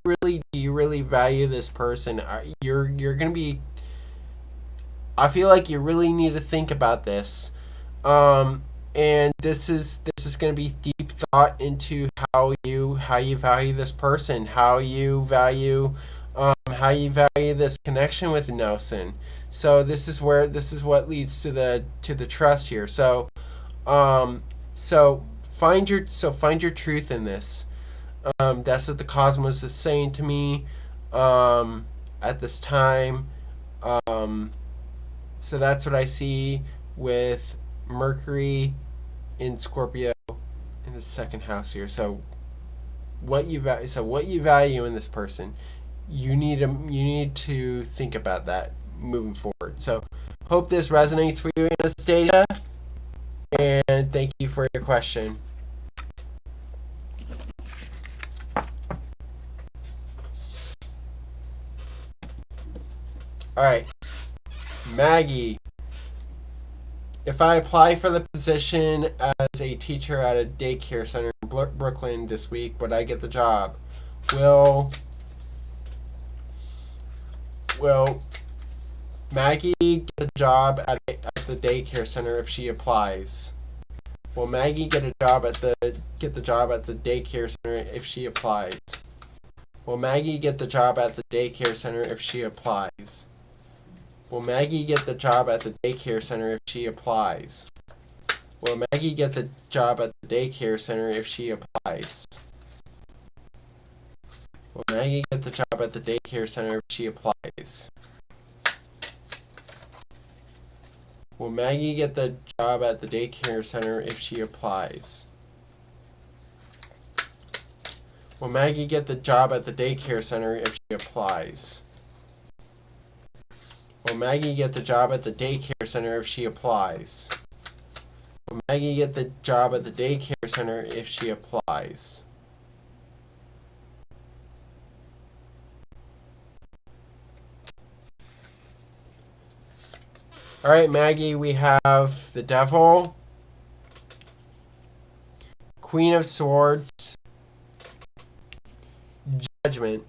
you really value this person? You're going to be, I feel like you really need to think about this. And this is going to be deep thought into how you value this person, how you value this connection with Nelson. So this is what leads to the trust here. So find your truth in this. That's what the cosmos is saying to me at this time. So that's what I see with Mercury in Scorpio in the second house here. So what you value in this person, you need to think about that moving forward. So hope this resonates for you, Anastasia, and thank you for your question. All right, Maggie. If I apply for the position as a teacher at a daycare center in Brooklyn this week, would I get the job? Will Maggie get a job at the daycare center if she applies? Will Maggie get the job at the daycare center if she applies? Will Maggie get the job at the daycare center if she applies? Will Maggie get the job at the daycare center if she applies? Will Maggie get the job at the daycare center if she applies? Will Maggie get the job at the daycare center if she applies? Will Maggie get the job at the daycare center if she applies? Will Maggie get the job at the daycare center if she applies? Will Maggie get the job at the daycare center if she applies? Will Maggie get the job at the daycare center if she applies? All right, Maggie, we have the Devil, Queen of Swords, Judgment,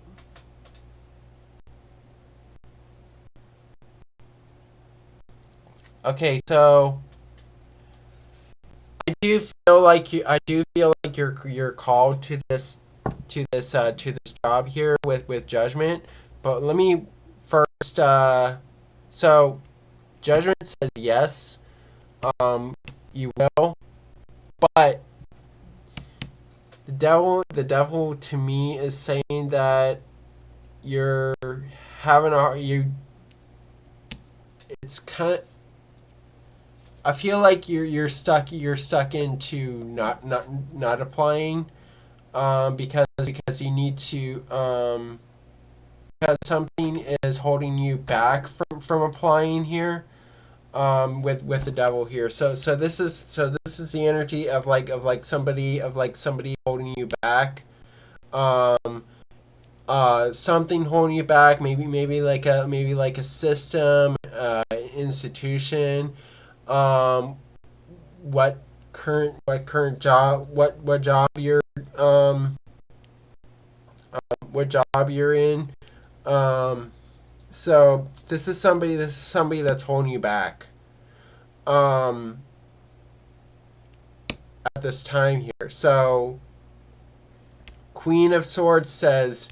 okay, so I do feel like you're called to this job here with Judgment, but let me first so Judgment says yes, you will, but the devil to me is saying that you're having it's kind of, I feel like you're stuck into not applying, because you need to, because something is holding you back from applying here, with the devil here. So this is the energy of somebody holding you back, something holding you back, maybe like a system, institution, um, what current job, um what job you're in. Um, so this is somebody that's holding you back. Um, at this time here. So Queen of Swords says,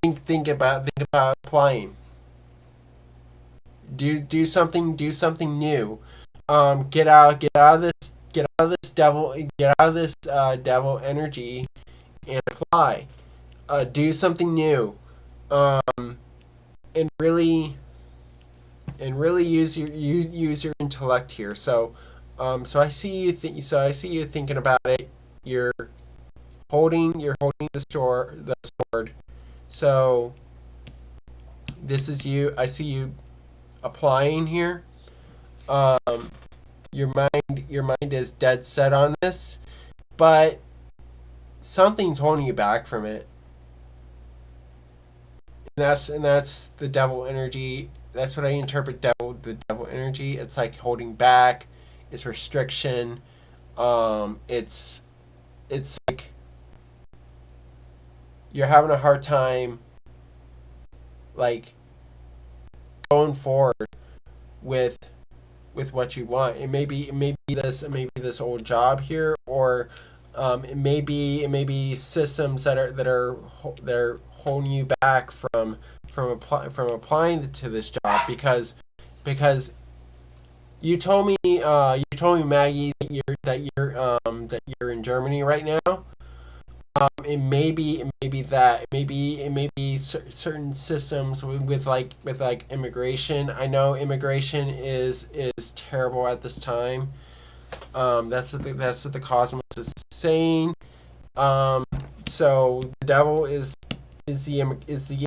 think about applying. Do something new. Get out of this devil energy and apply. Do something new. And really use your intellect here. So I see you thinking about it. You're holding the sword. So this is you. I see you applying here. Um, your mind is dead set on this, but something's holding you back from it. And that's the devil energy. That's what I interpret the devil energy. It's like holding back, it's restriction. It's like you're having a hard time, like, going forward with what you want. It may be this old job here, or it may be systems that are holding you back from applying to this job, because you told me, Maggie, that you're in Germany right now. It may be certain systems with immigration. I know immigration is terrible at this time. That's what the cosmos is saying. So the devil is the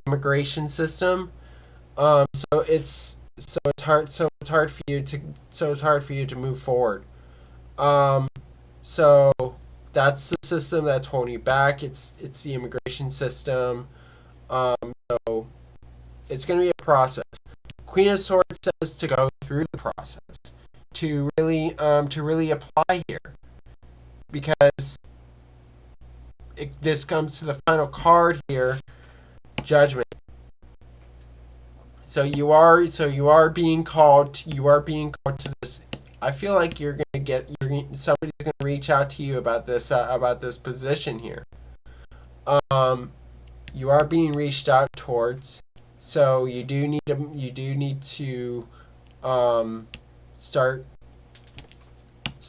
immigration system. So it's hard for you to move forward. Um, so that's the system that's holding you back. It's the immigration system. Um, so it's going to be a process. Queen of Swords says to go through the process, to really apply here, because this comes to the final card here, Judgment. So you are being called. To this. I feel like somebody's gonna reach out to you about this position here. Um, you are being reached out towards. So you do need to um, start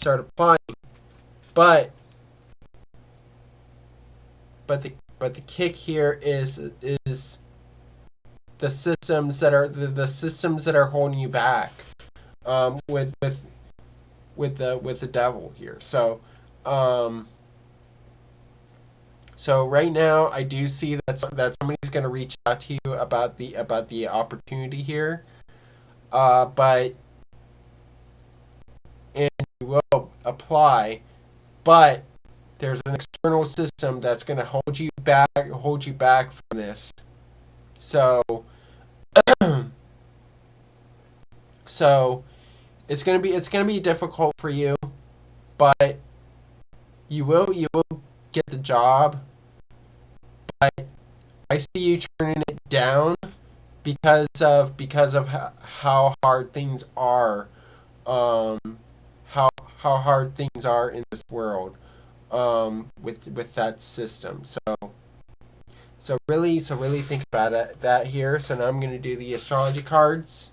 applying. But but the kick here is the systems that are holding you back, with the devil here. Um, so right now I do see that somebody's going to reach out to you about the opportunity here. But and you will apply, but there's an external system that's going to hold you back from this. So so it's gonna be difficult for you, but you will get the job. But I see you turning it down because of how hard things are, um, how hard things are in this world, with that system. So really think about that here. So now I'm going to do the astrology cards.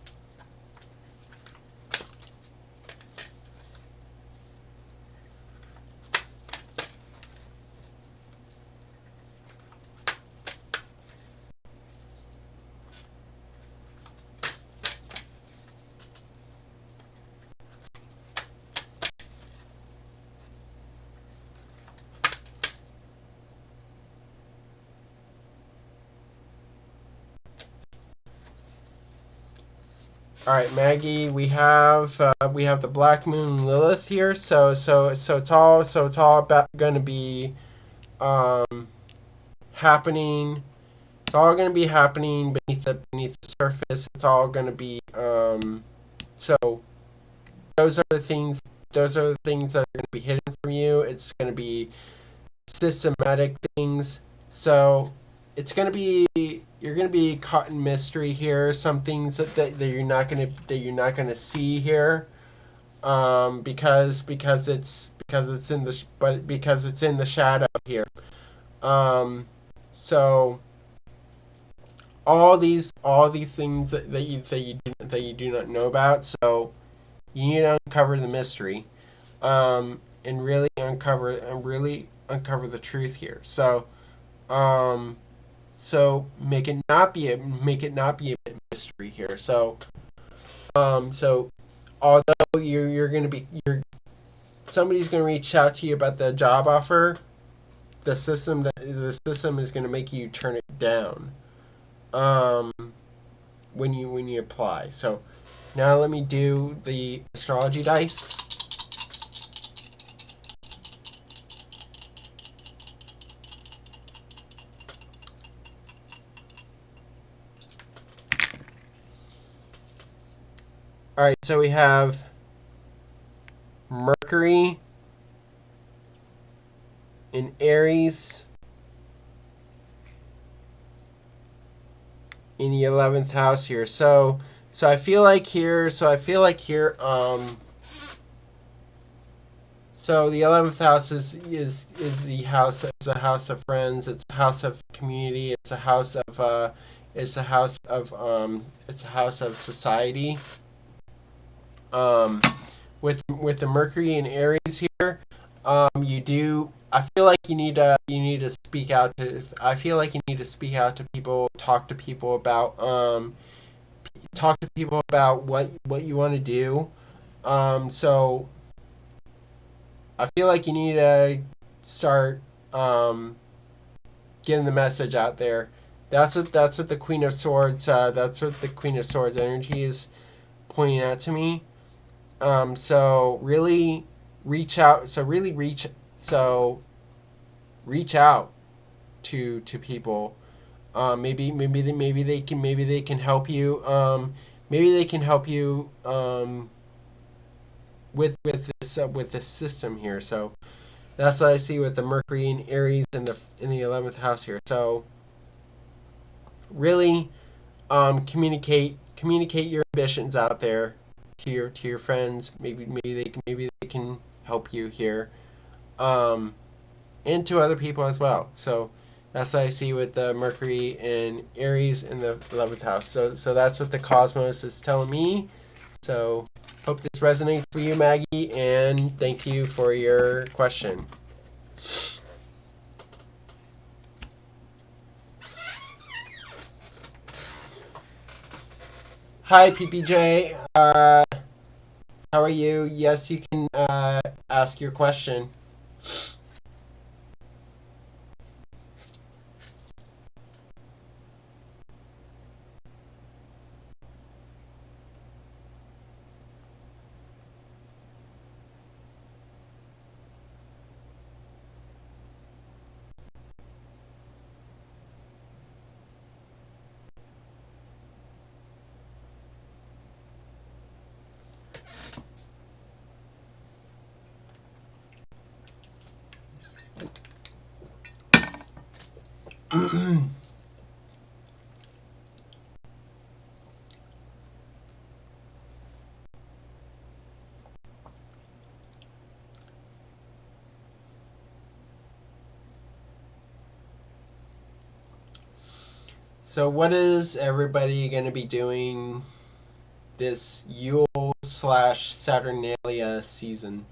All right, Maggie, we have the Black Moon Lilith here. So it's all about going to be happening. It's all going to be happening beneath the surface. It's all going to be so those are the things that are going to be hidden from you. It's going to be systematic things. So it's going to be, you're going to be caught in mystery here. Some things that you're not going to see here. Because it's in the shadow here. So all these things that you do not know about. So you need to uncover the mystery, and really uncover the truth here. So so make it not be a mystery here. So so although somebody's going to reach out to you about the job offer, the system is going to make you turn it down when you apply. So now let me do the astrology dice. All right, so we have Mercury in Aries in the 11th house here. So I feel like here so the 11th house is the house, it's a house of friends, it's a house of community, it's a house of society. With the Mercury in Aries here, I feel like you need to speak out to. I feel like you need to speak out to people, talk to people about what you want to do. So I feel like you need to start getting the message out there. That's what the Queen of Swords. That's what the Queen of Swords energy is pointing out to me. So really reach out. Reach out to people. Maybe they can help you. Maybe they can help you with this system here. So that's what I see with the Mercury in Aries in the 11th house here. So really communicate your ambitions out there to your friends. Maybe they can help you here, and to other people as well. So that's what I see with the Mercury in Aries in the 11th house. So that's what the cosmos is telling me. So hope this resonates for you, Maggie, and thank you for your question. Hi, PPJ. How are you? Yes, you can ask your question. So what is everybody going to be doing this Yule/Saturnalia season?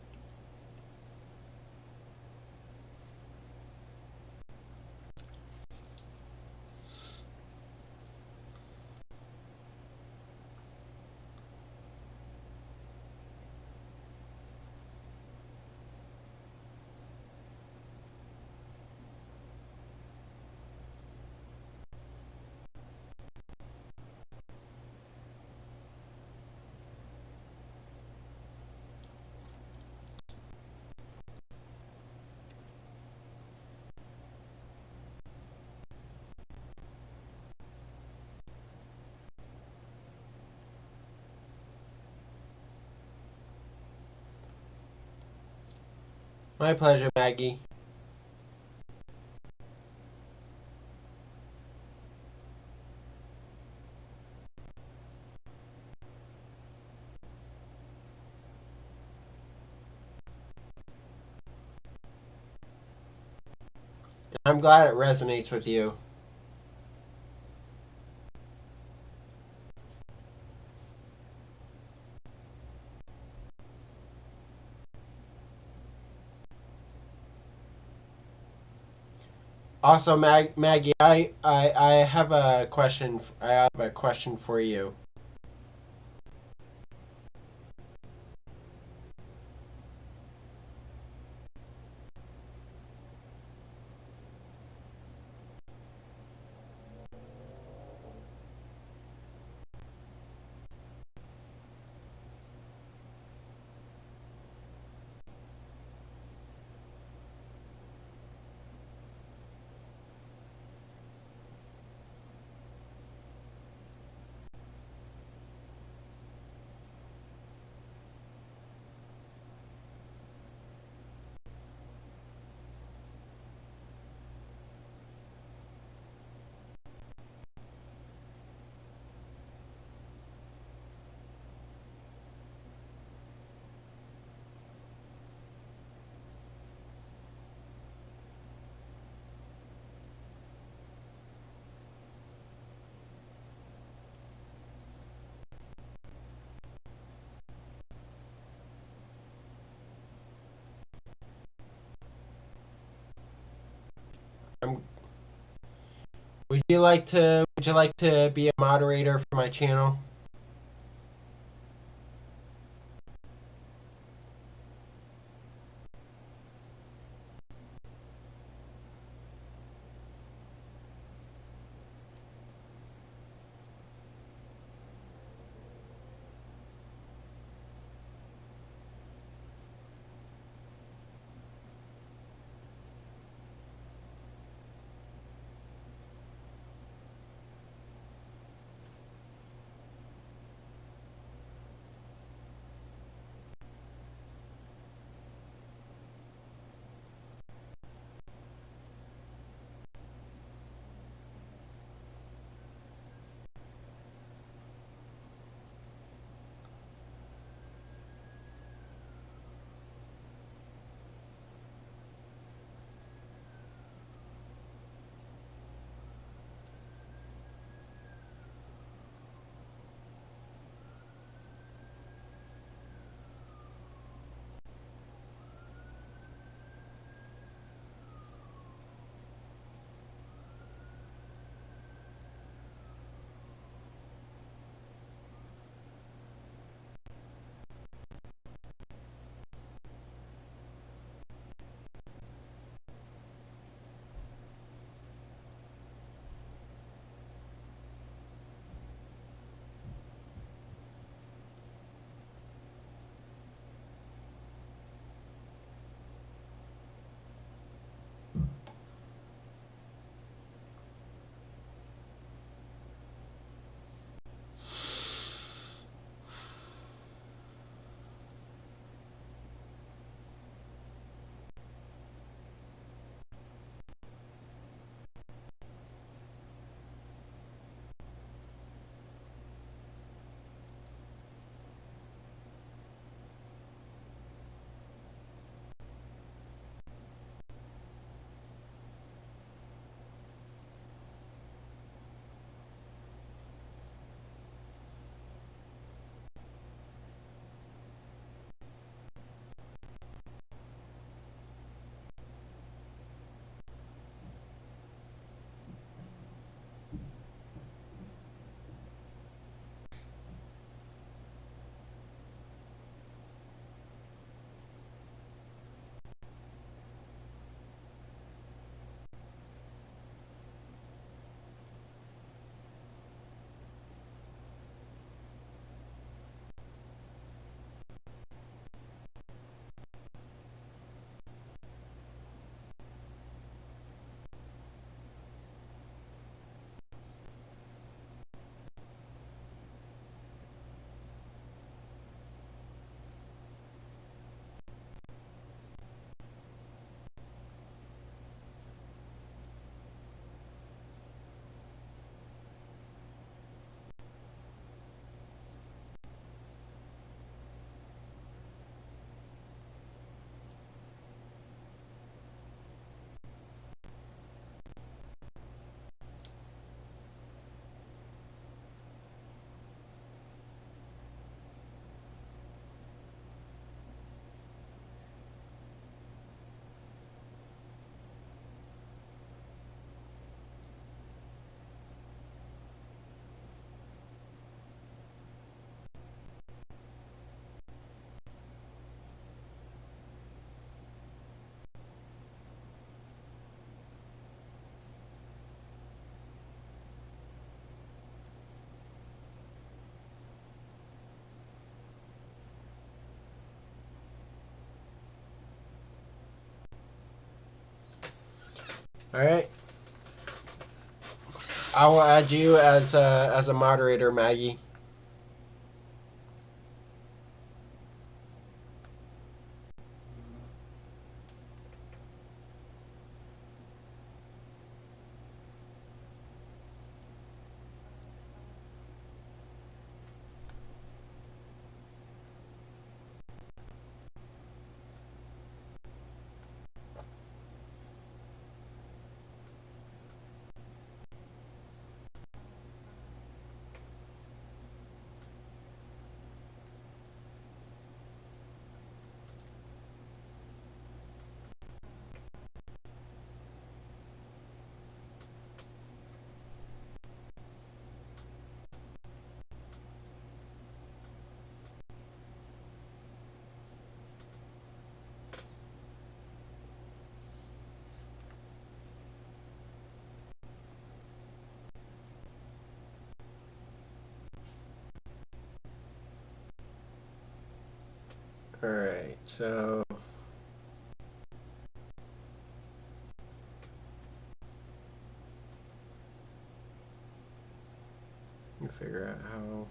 My pleasure, Maggie. I'm glad it resonates with you. Also, Maggie, I have a question. I have a question for you. I'm, would you like to be a moderator for my channel? All right. I will add you as a moderator, Maggie. All right, so you figure out how.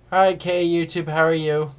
Hi, Kay, YouTube. How are you?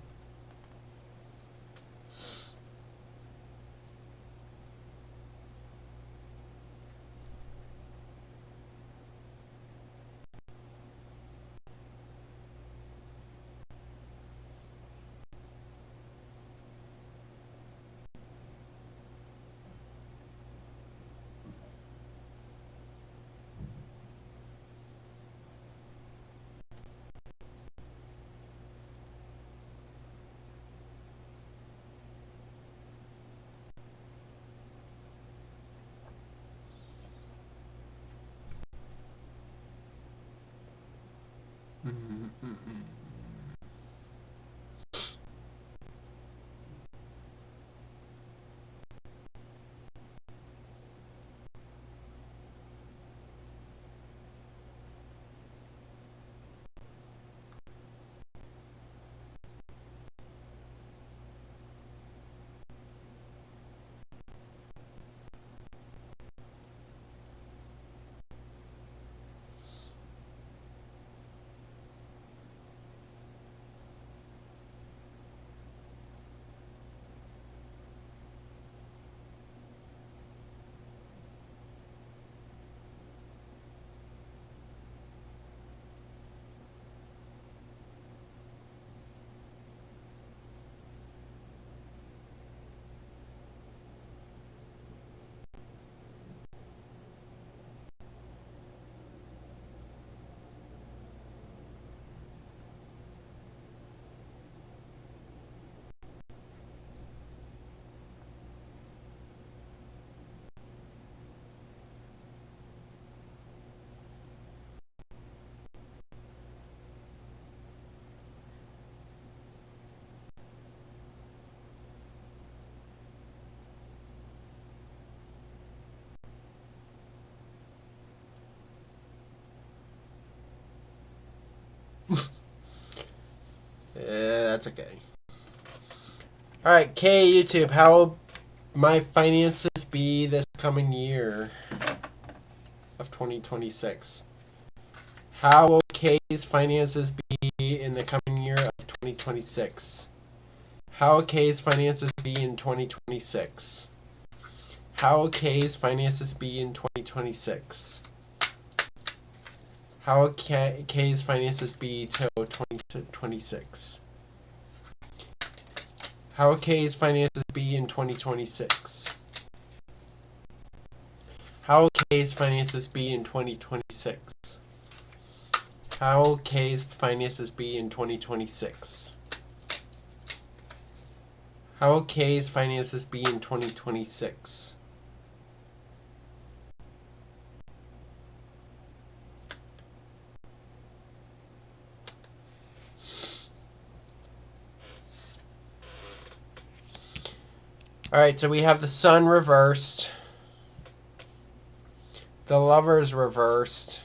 Yeah, that's okay. Alright, K YouTube, how will my finances be this coming year of 2026? How will K's finances be in the coming year of 2026? How will K's finances be in 2026? How will K's finances be in 2026? How will K's finances be till 2026? How will K's finances be in 2026? How will K's finances be in 2026? How will K's finances be in 2026? How will K's finances be in 2026? Alright, so we have the Sun reversed, the Lovers reversed,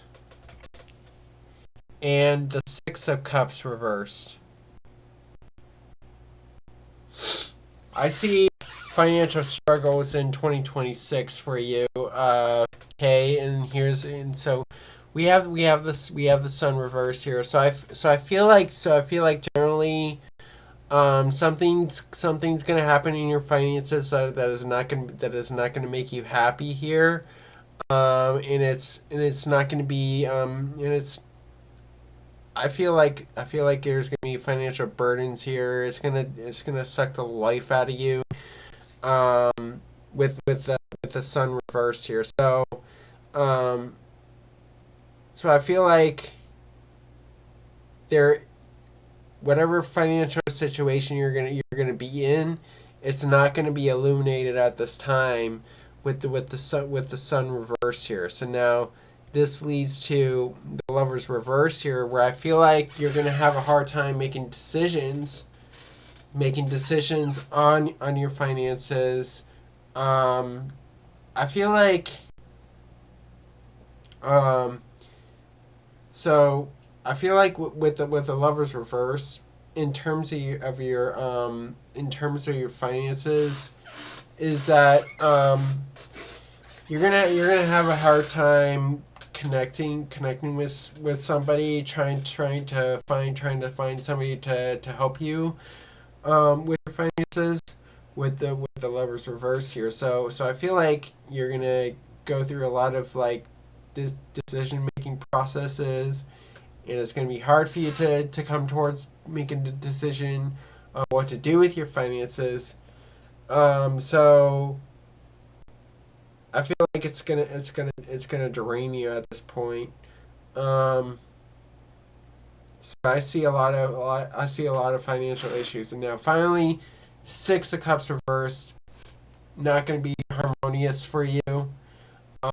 and the Six of Cups reversed. I see financial struggles in 2026 for you, okay, and so we have the Sun reversed here. So I feel like generally something's gonna happen in your finances that is not gonna make you happy here, and it's not gonna be and it's I feel like there's gonna be financial burdens here. It's gonna suck the life out of you, with the Sun reversed here. So I feel like there, whatever financial situation you're gonna be in, it's not gonna be illuminated at this time with the Sun reversed here. So now this leads to the Lovers reverse here, where I feel like you're gonna have a hard time making decisions on your finances. I feel like so I feel like with the Lovers reverse, in terms of your finances, is that you're gonna have a hard time connecting with somebody, trying to find somebody to help you with your finances with the Lovers reverse here. So I feel like you're gonna go through a lot of like decision making processes, and it's going to be hard for you to come towards making a decision on what to do with your finances. So I feel like it's gonna drain you at this point. So I see a lot of financial issues, and now finally, Six of Cups reversed, not going to be harmonious for you.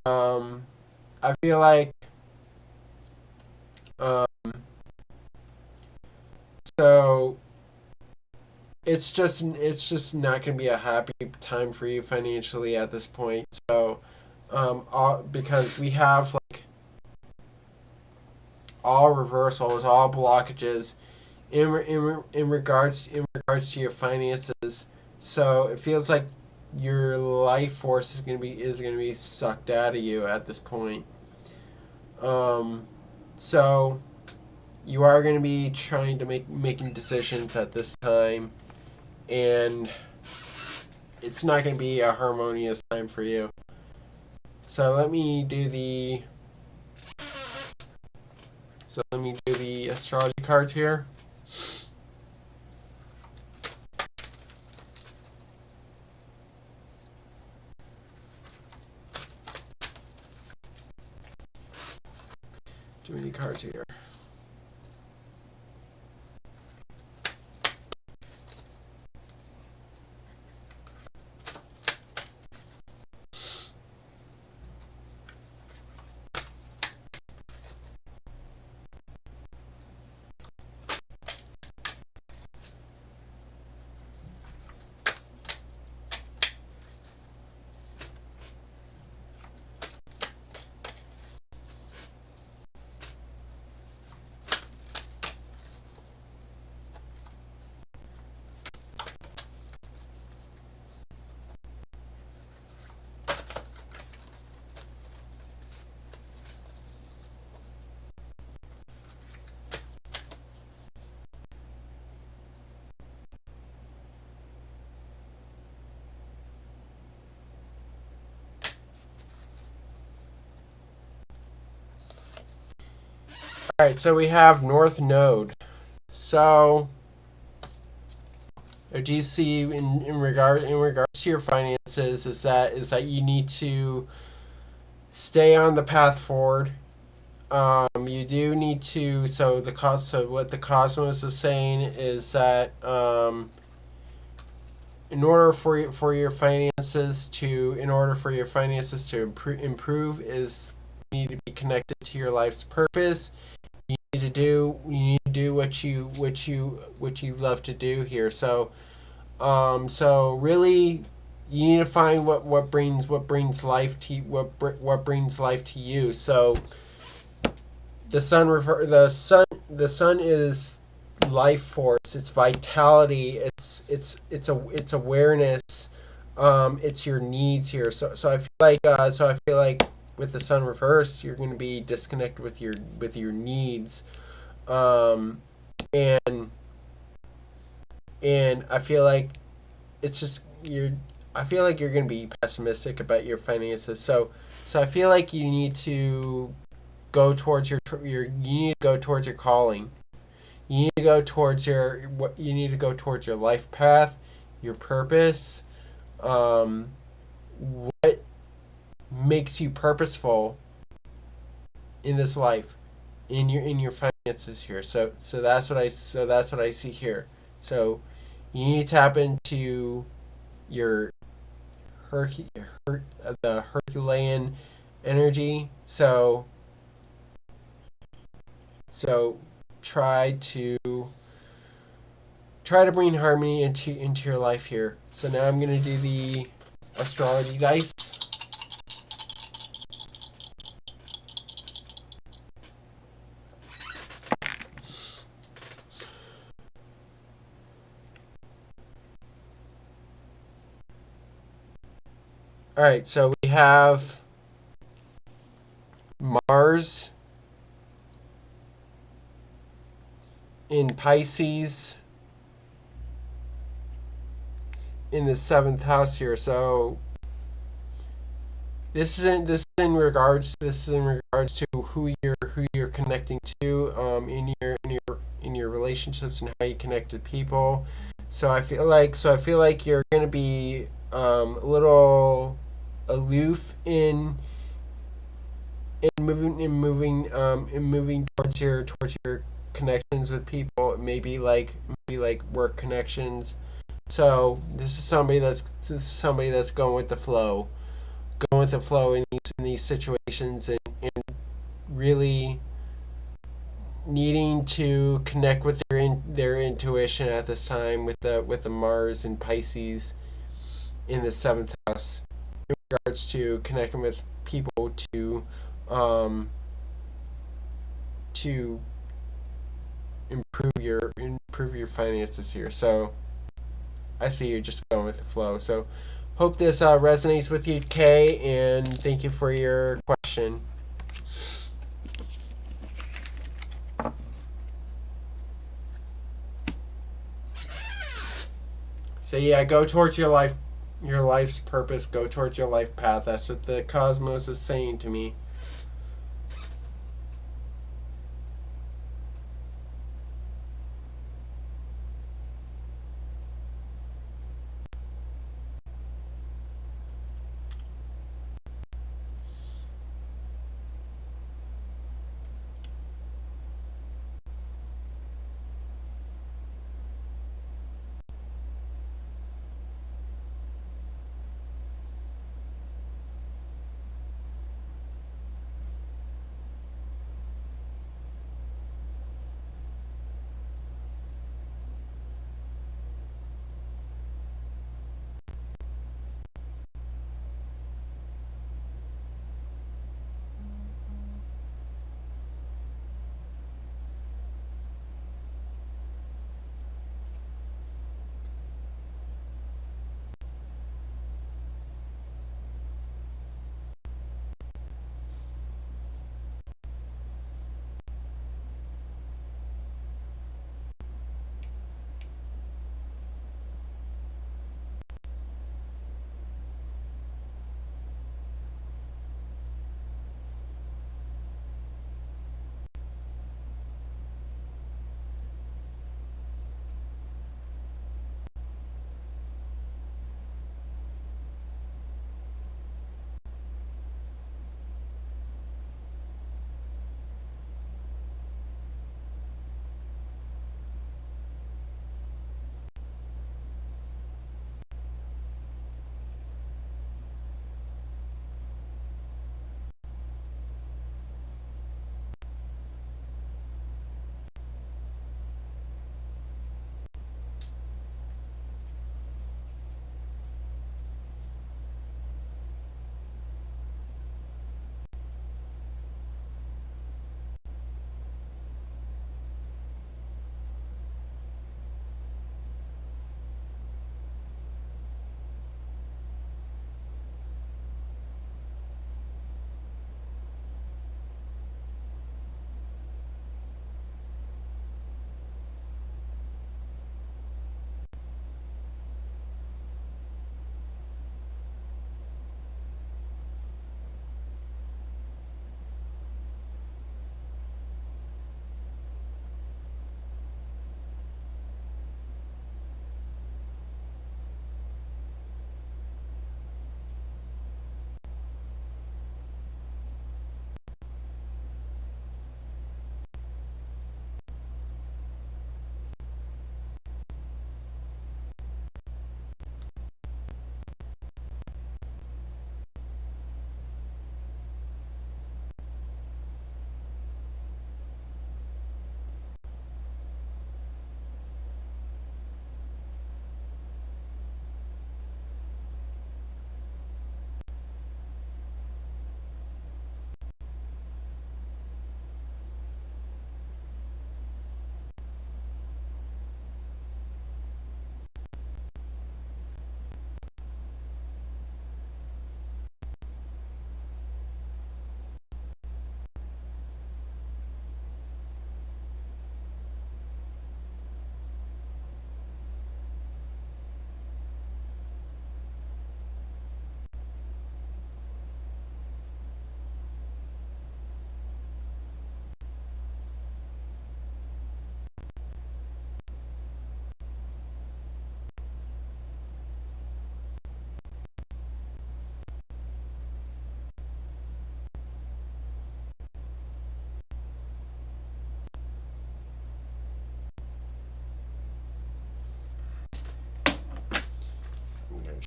I feel like so it's just not going to be a happy time for you financially at this point. So because we have like all reversals, all blockages in regards to your finances. So it feels like your life force is going to be sucked out of you at this point. So you are going to be trying to making decisions at this time, and it's not going to be a harmonious time for you. So let me do the astrology cards here. Too many cards here. Alright, so we have North Node. So, do you see in regards to your finances is that you need to stay on the path forward. You do need to. So what the cosmos is saying is that in order for your finances to improve is you need to be connected to your life's purpose. You need to do what you love to do here. So really, you need to find what brings life to you, what brings life to you. So the sun is life force. It's vitality. It's awareness. It's your needs here. So I feel like with the sun reversed, you're going to be disconnected with your needs. And I feel like it's just I feel like you're going to be pessimistic about your finances. So I feel like you need to go towards you need to go towards your calling. You need to go towards your life path, your purpose. What makes you purposeful in this life, in your finances here. So that's what I see here. So you need to tap into your the Herculean energy. So try to bring harmony into your life here. So now I'm going to do the astrology dice. All right, so we have Mars in Pisces in the 7th house here. So this is in regards to who you're connecting to in your relationships and how you connect to people. So I feel like you're going to be a little aloof in moving towards your connections with people. Maybe like work connections. So this is somebody that's going with the flow, in these situations, and really needing to connect with their intuition at this time with the Mars and Pisces in the 7th house in regards to connecting with people to improve your finances here. So I see you're just going with the flow. So hope this resonates with you, Kay, and thank you for your question. So yeah, go towards your life's purpose. Go towards your life path. That's what the cosmos is saying to me.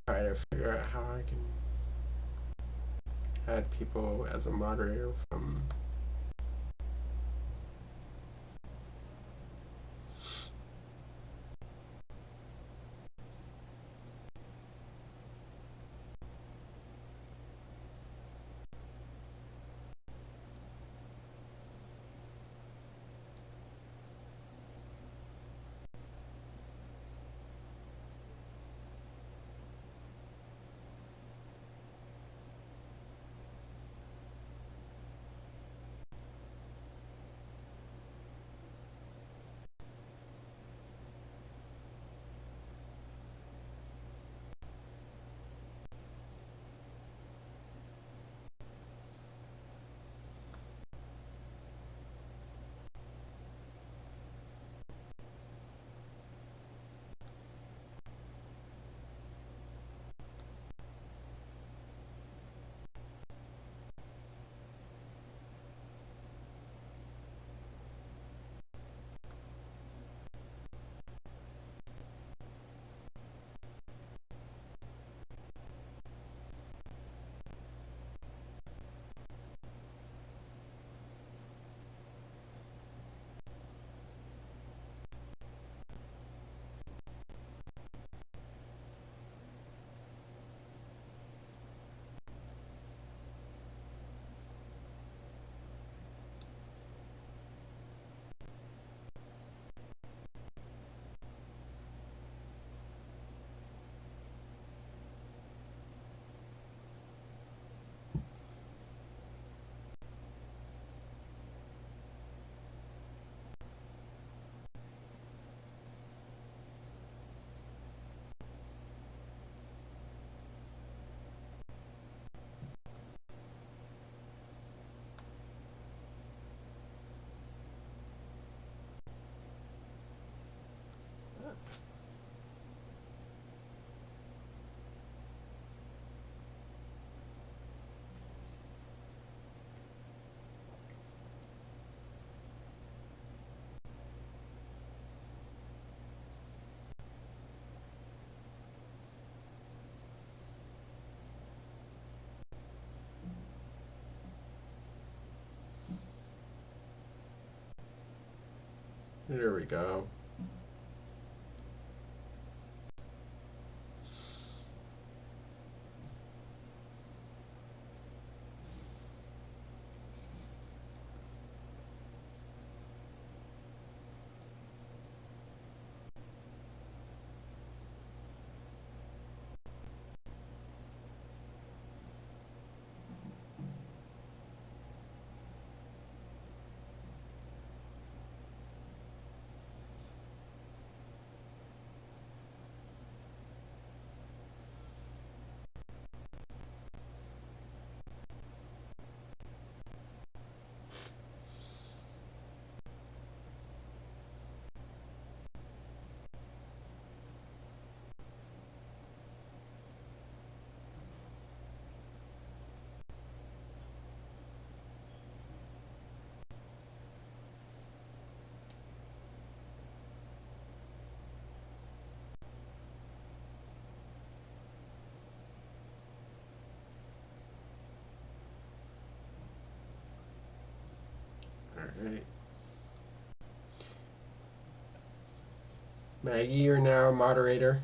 try to figure out how I can add people as a moderator from. There we go. All right. Maggie, you're now a moderator.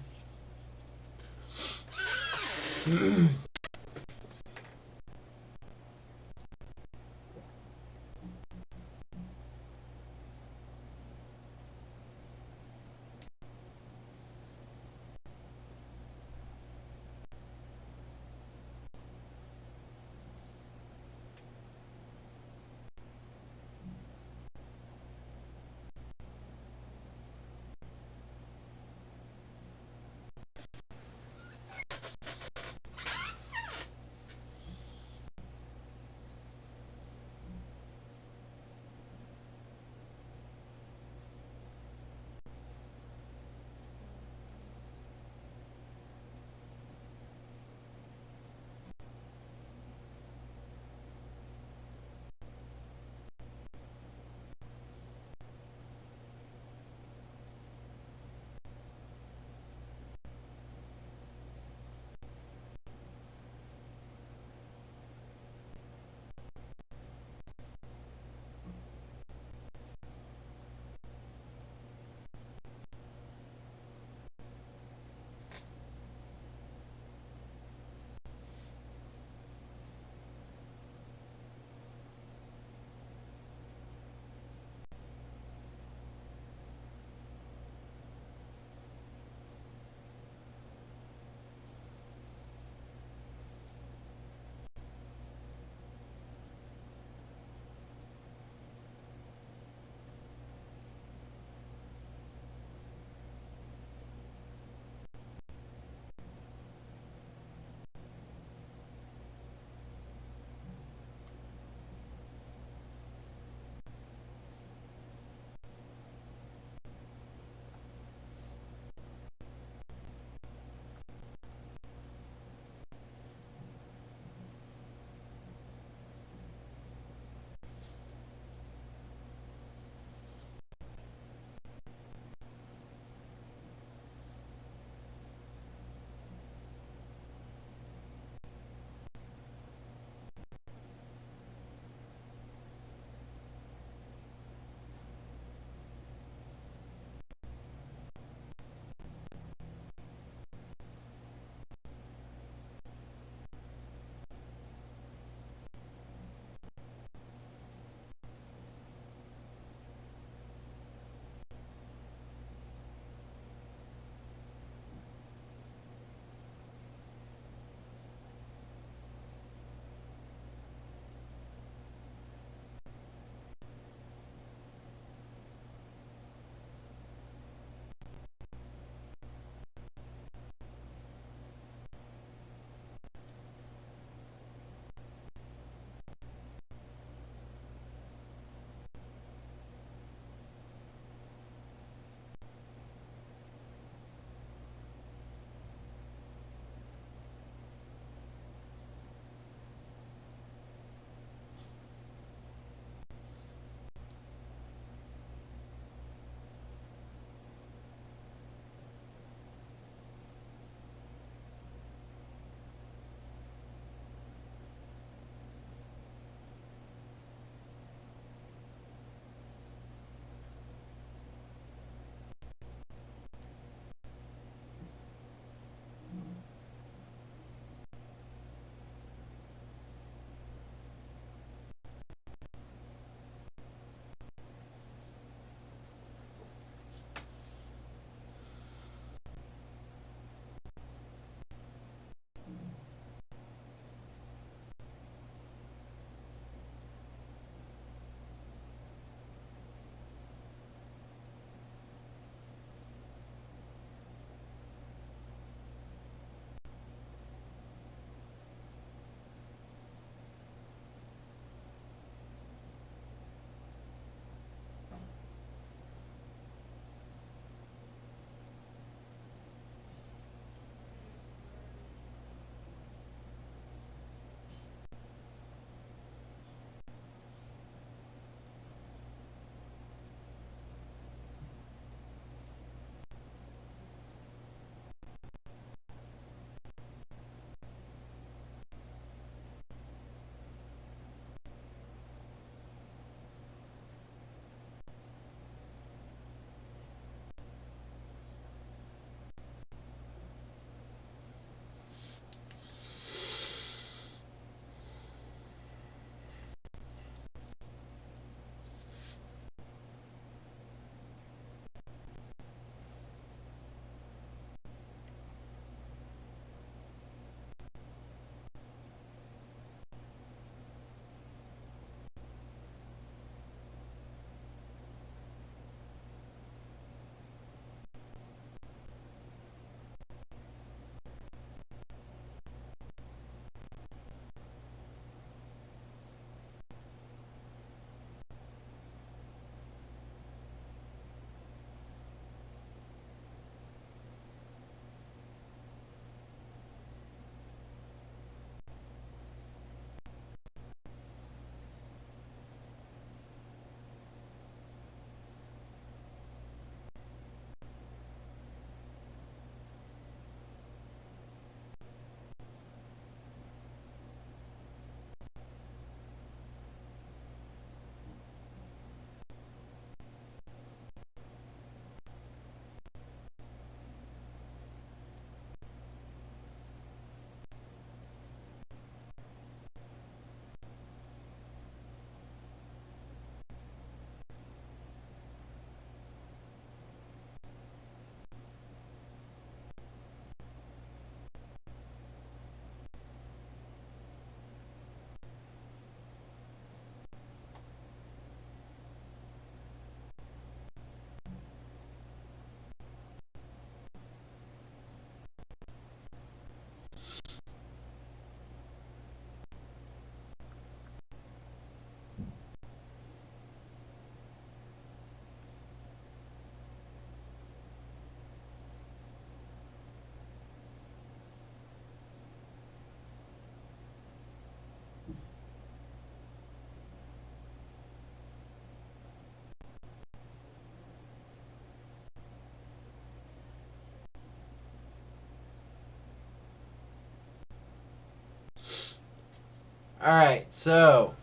Alright, so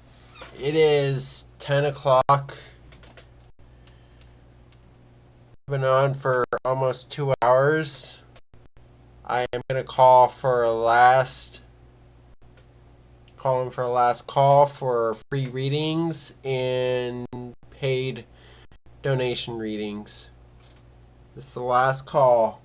it is 10 o'clock. Been on for almost 2 hours. I am going to call for a last call for free readings and paid donation readings. This is the last call.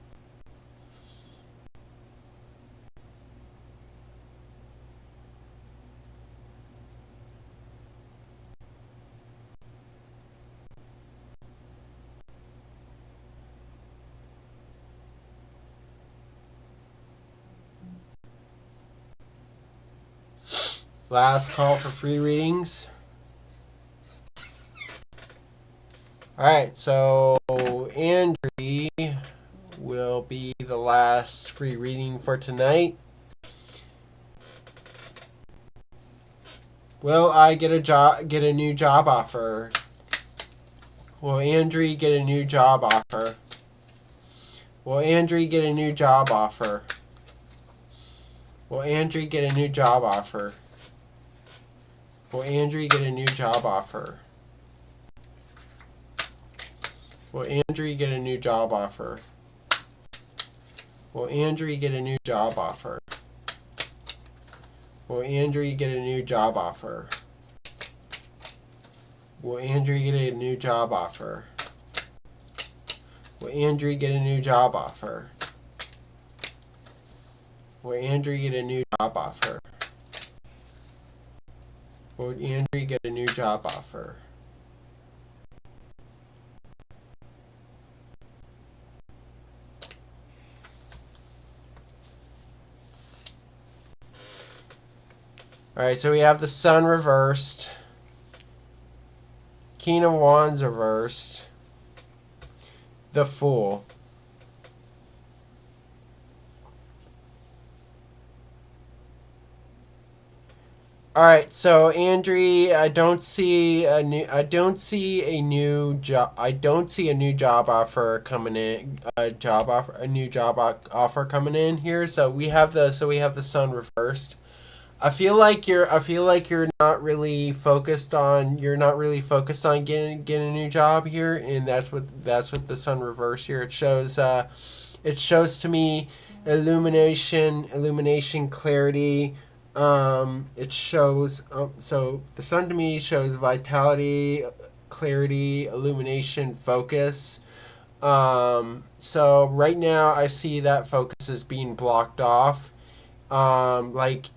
Last call for free readings. Alright, so Andrew will be the last free reading for tonight. Will I get a new job offer? Will Andrew get a new job offer? Will Andrew get a new job offer? Will Andrew get a new job offer? Will Andrew get a new job offer? Will Andrew get a new job offer? Will Andrew get a new job offer? Will Andrew get a new job offer? Will Andrew get a new job offer? Will Andrew get a new job offer? Will Andrew get a new job offer? Will Andrew get a new job offer? Alright, so we have the Sun reversed. King of Wands reversed. The Fool. Alright, so Andrew, I don't see a new job offer coming in. A new job offer coming in here. So we have the Sun reversed. I feel like you're not really focused on getting a new job here, and that's what the Sun reverse here. It shows to me illumination, clarity. It shows so the Sun to me shows vitality, clarity, illumination, focus. So right now I see that focus is being blocked off. Like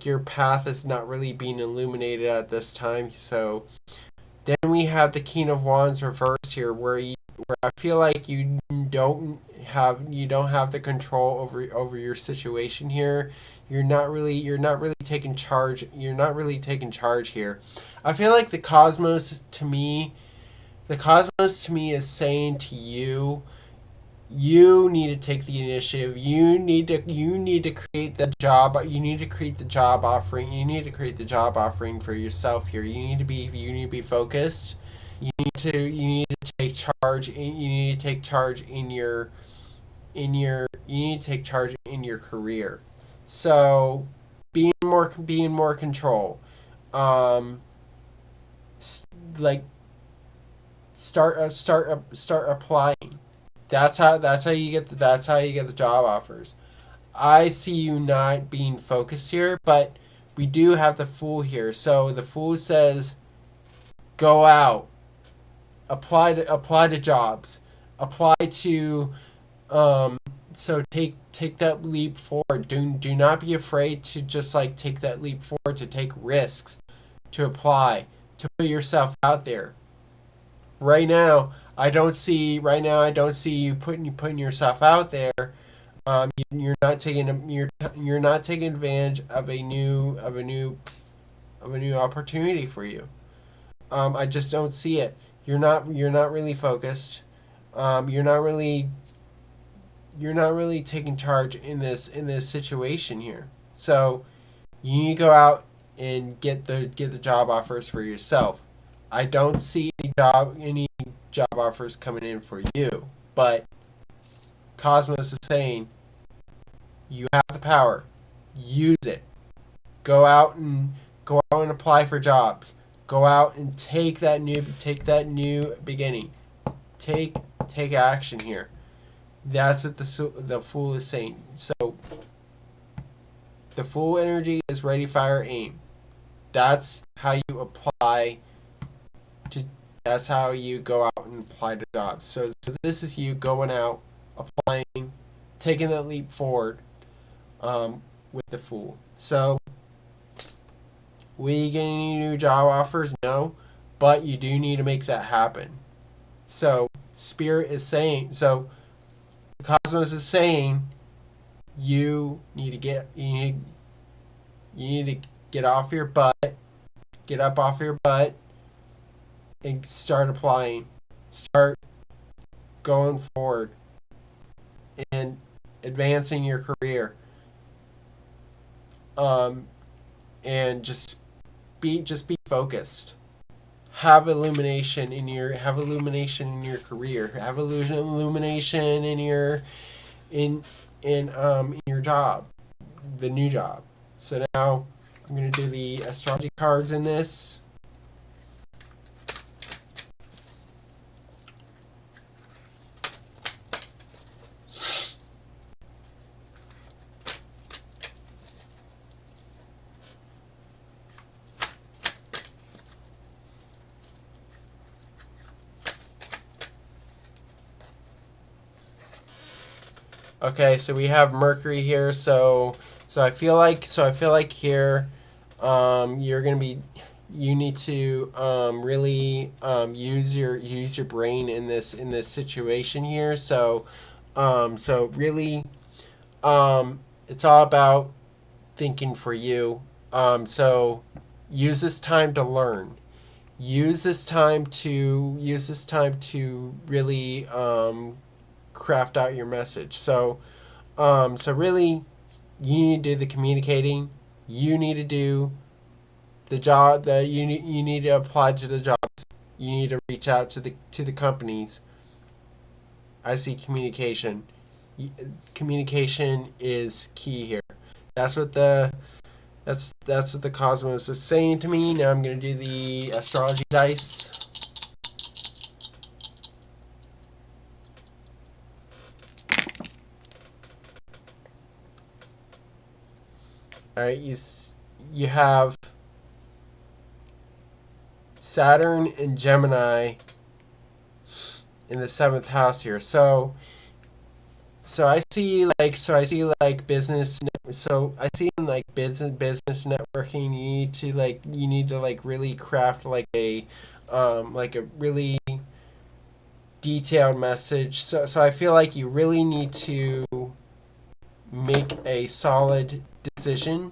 your path is not really being illuminated at this time. So then we have the King of Wands reversed here, where I feel like you don't have the control over your situation here. You're not really taking charge. You're not really taking charge here. I feel like the cosmos to me is saying to you, you need to take the initiative. You need to create the job. You need to create the job offering. You need to create the job offering for yourself here. You need to be focused. You need to take charge. You need to take charge in your career. So being more control. Like start applying. That's how you get the job offers. I see you not being focused here, but we do have the Fool here. So the Fool says, go out, apply to jobs, apply to so take that leap forward. Do not be afraid to just take that leap forward, to take risks, to apply, to put yourself out there. Right now, I don't see you putting yourself out there. You're not taking advantage of a new opportunity for you. I just don't see it. You're not really focused. You're not really taking charge in this situation here. So you need to go out and get the job offers for yourself. I don't see any job offers coming in for you, but Cosmos is saying you have the power. Use it. Go out and apply for jobs. Go out and take that new beginning. Take action here. That's what the Fool is saying. So the Fool energy is ready, fire, aim. That's how you apply to. That's how you go out and apply to jobs. So this is you going out, applying, taking that leap forward, with the Fool. So, will you get any new job offers? No, but you do need to make that happen. So Spirit is saying. So the Cosmos is saying you need to get off your butt, get up off your butt, and start applying. Start going forward and advancing your career. And just be focused. Have illumination in your career. Have illumination in your your job, the new job. So now I'm going to do the astrology cards in this. Okay, so we have Mercury here. So I feel like here, you need to really use your brain in this situation here. So really, it's all about thinking for you. So use this time to learn. Use this time to really craft out your message. So really, you need to do the communicating. You need to do the job that you need to apply to the jobs. You need to reach out to the companies. I see communication. Communication is key here. That's what the Cosmos is saying to me. Now I'm going to do the astrology dice. All right, you have Saturn and Gemini in the 7th house here. So I see business. So I see in like business networking, you need to really craft like a really detailed message. So I feel like you really need to make a solid decision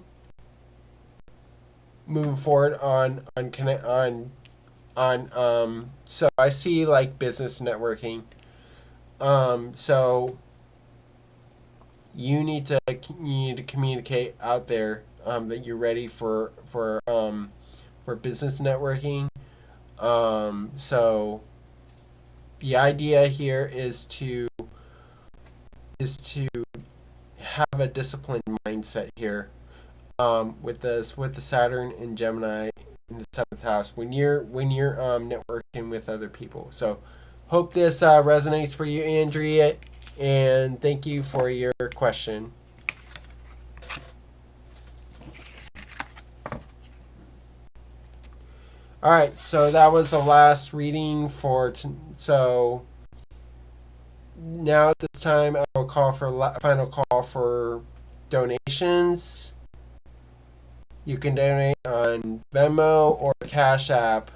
moving forward on so I see like business networking. So you need to communicate out there that you're ready for business networking. So the idea here is to have a disciplined mindset here, with the Saturn and Gemini in the 7th house when you're networking with other people. So hope this resonates for you, Andrea, and thank you for your question. All right, so that was the last reading for so now at this time I will call for final call for donations. You can donate on Venmo or Cashapp,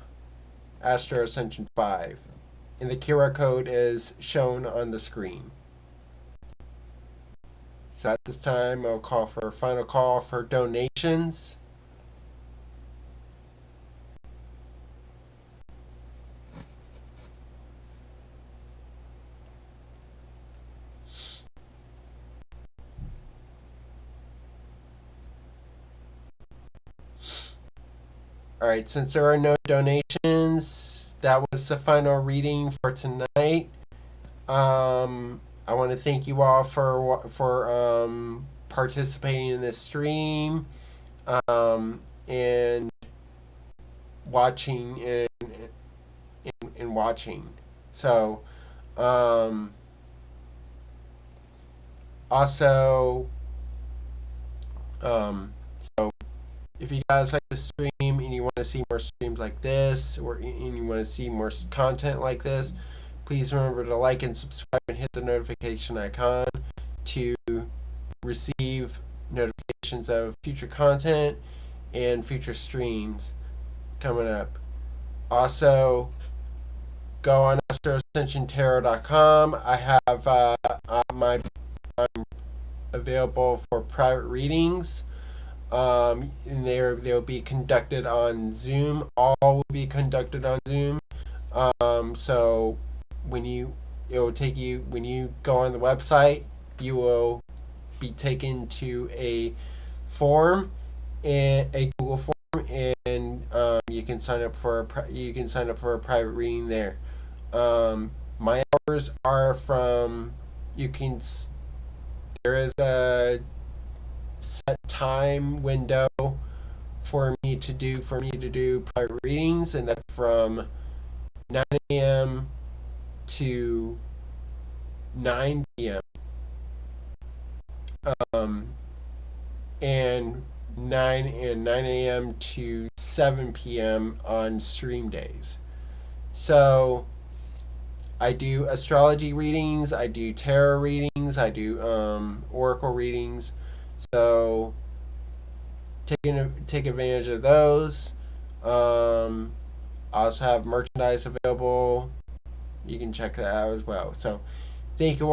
Astro-Ascension 5. And the QR code is shown on the screen. So at this time, I'll call for a final call for donations. Alright, since there are no donations, that was the final reading for tonight. I want to thank you all for participating in this stream. and watching and watching. So also so if you guys like the stream and you want to see more streams like this, and you want to see more content like this, please remember to like and subscribe and hit the notification icon to receive notifications of future content and future streams coming up. Also, go on Astro-Ascension I have I'm available for private readings. And they'll be conducted on Zoom. All will be conducted on Zoom. So when you go on the website, you will be taken to a form, and a Google form, and you can sign up for a private reading there. My hours are from there is a set time window for me to do private readings, and that's from 9 a.m. to 9 p.m. And 9 a.m. to 7 p.m. on stream days. So I do astrology readings, I do tarot readings, I do oracle readings. So take advantage of those. I also have merchandise available. You can check that out as well. So thank you all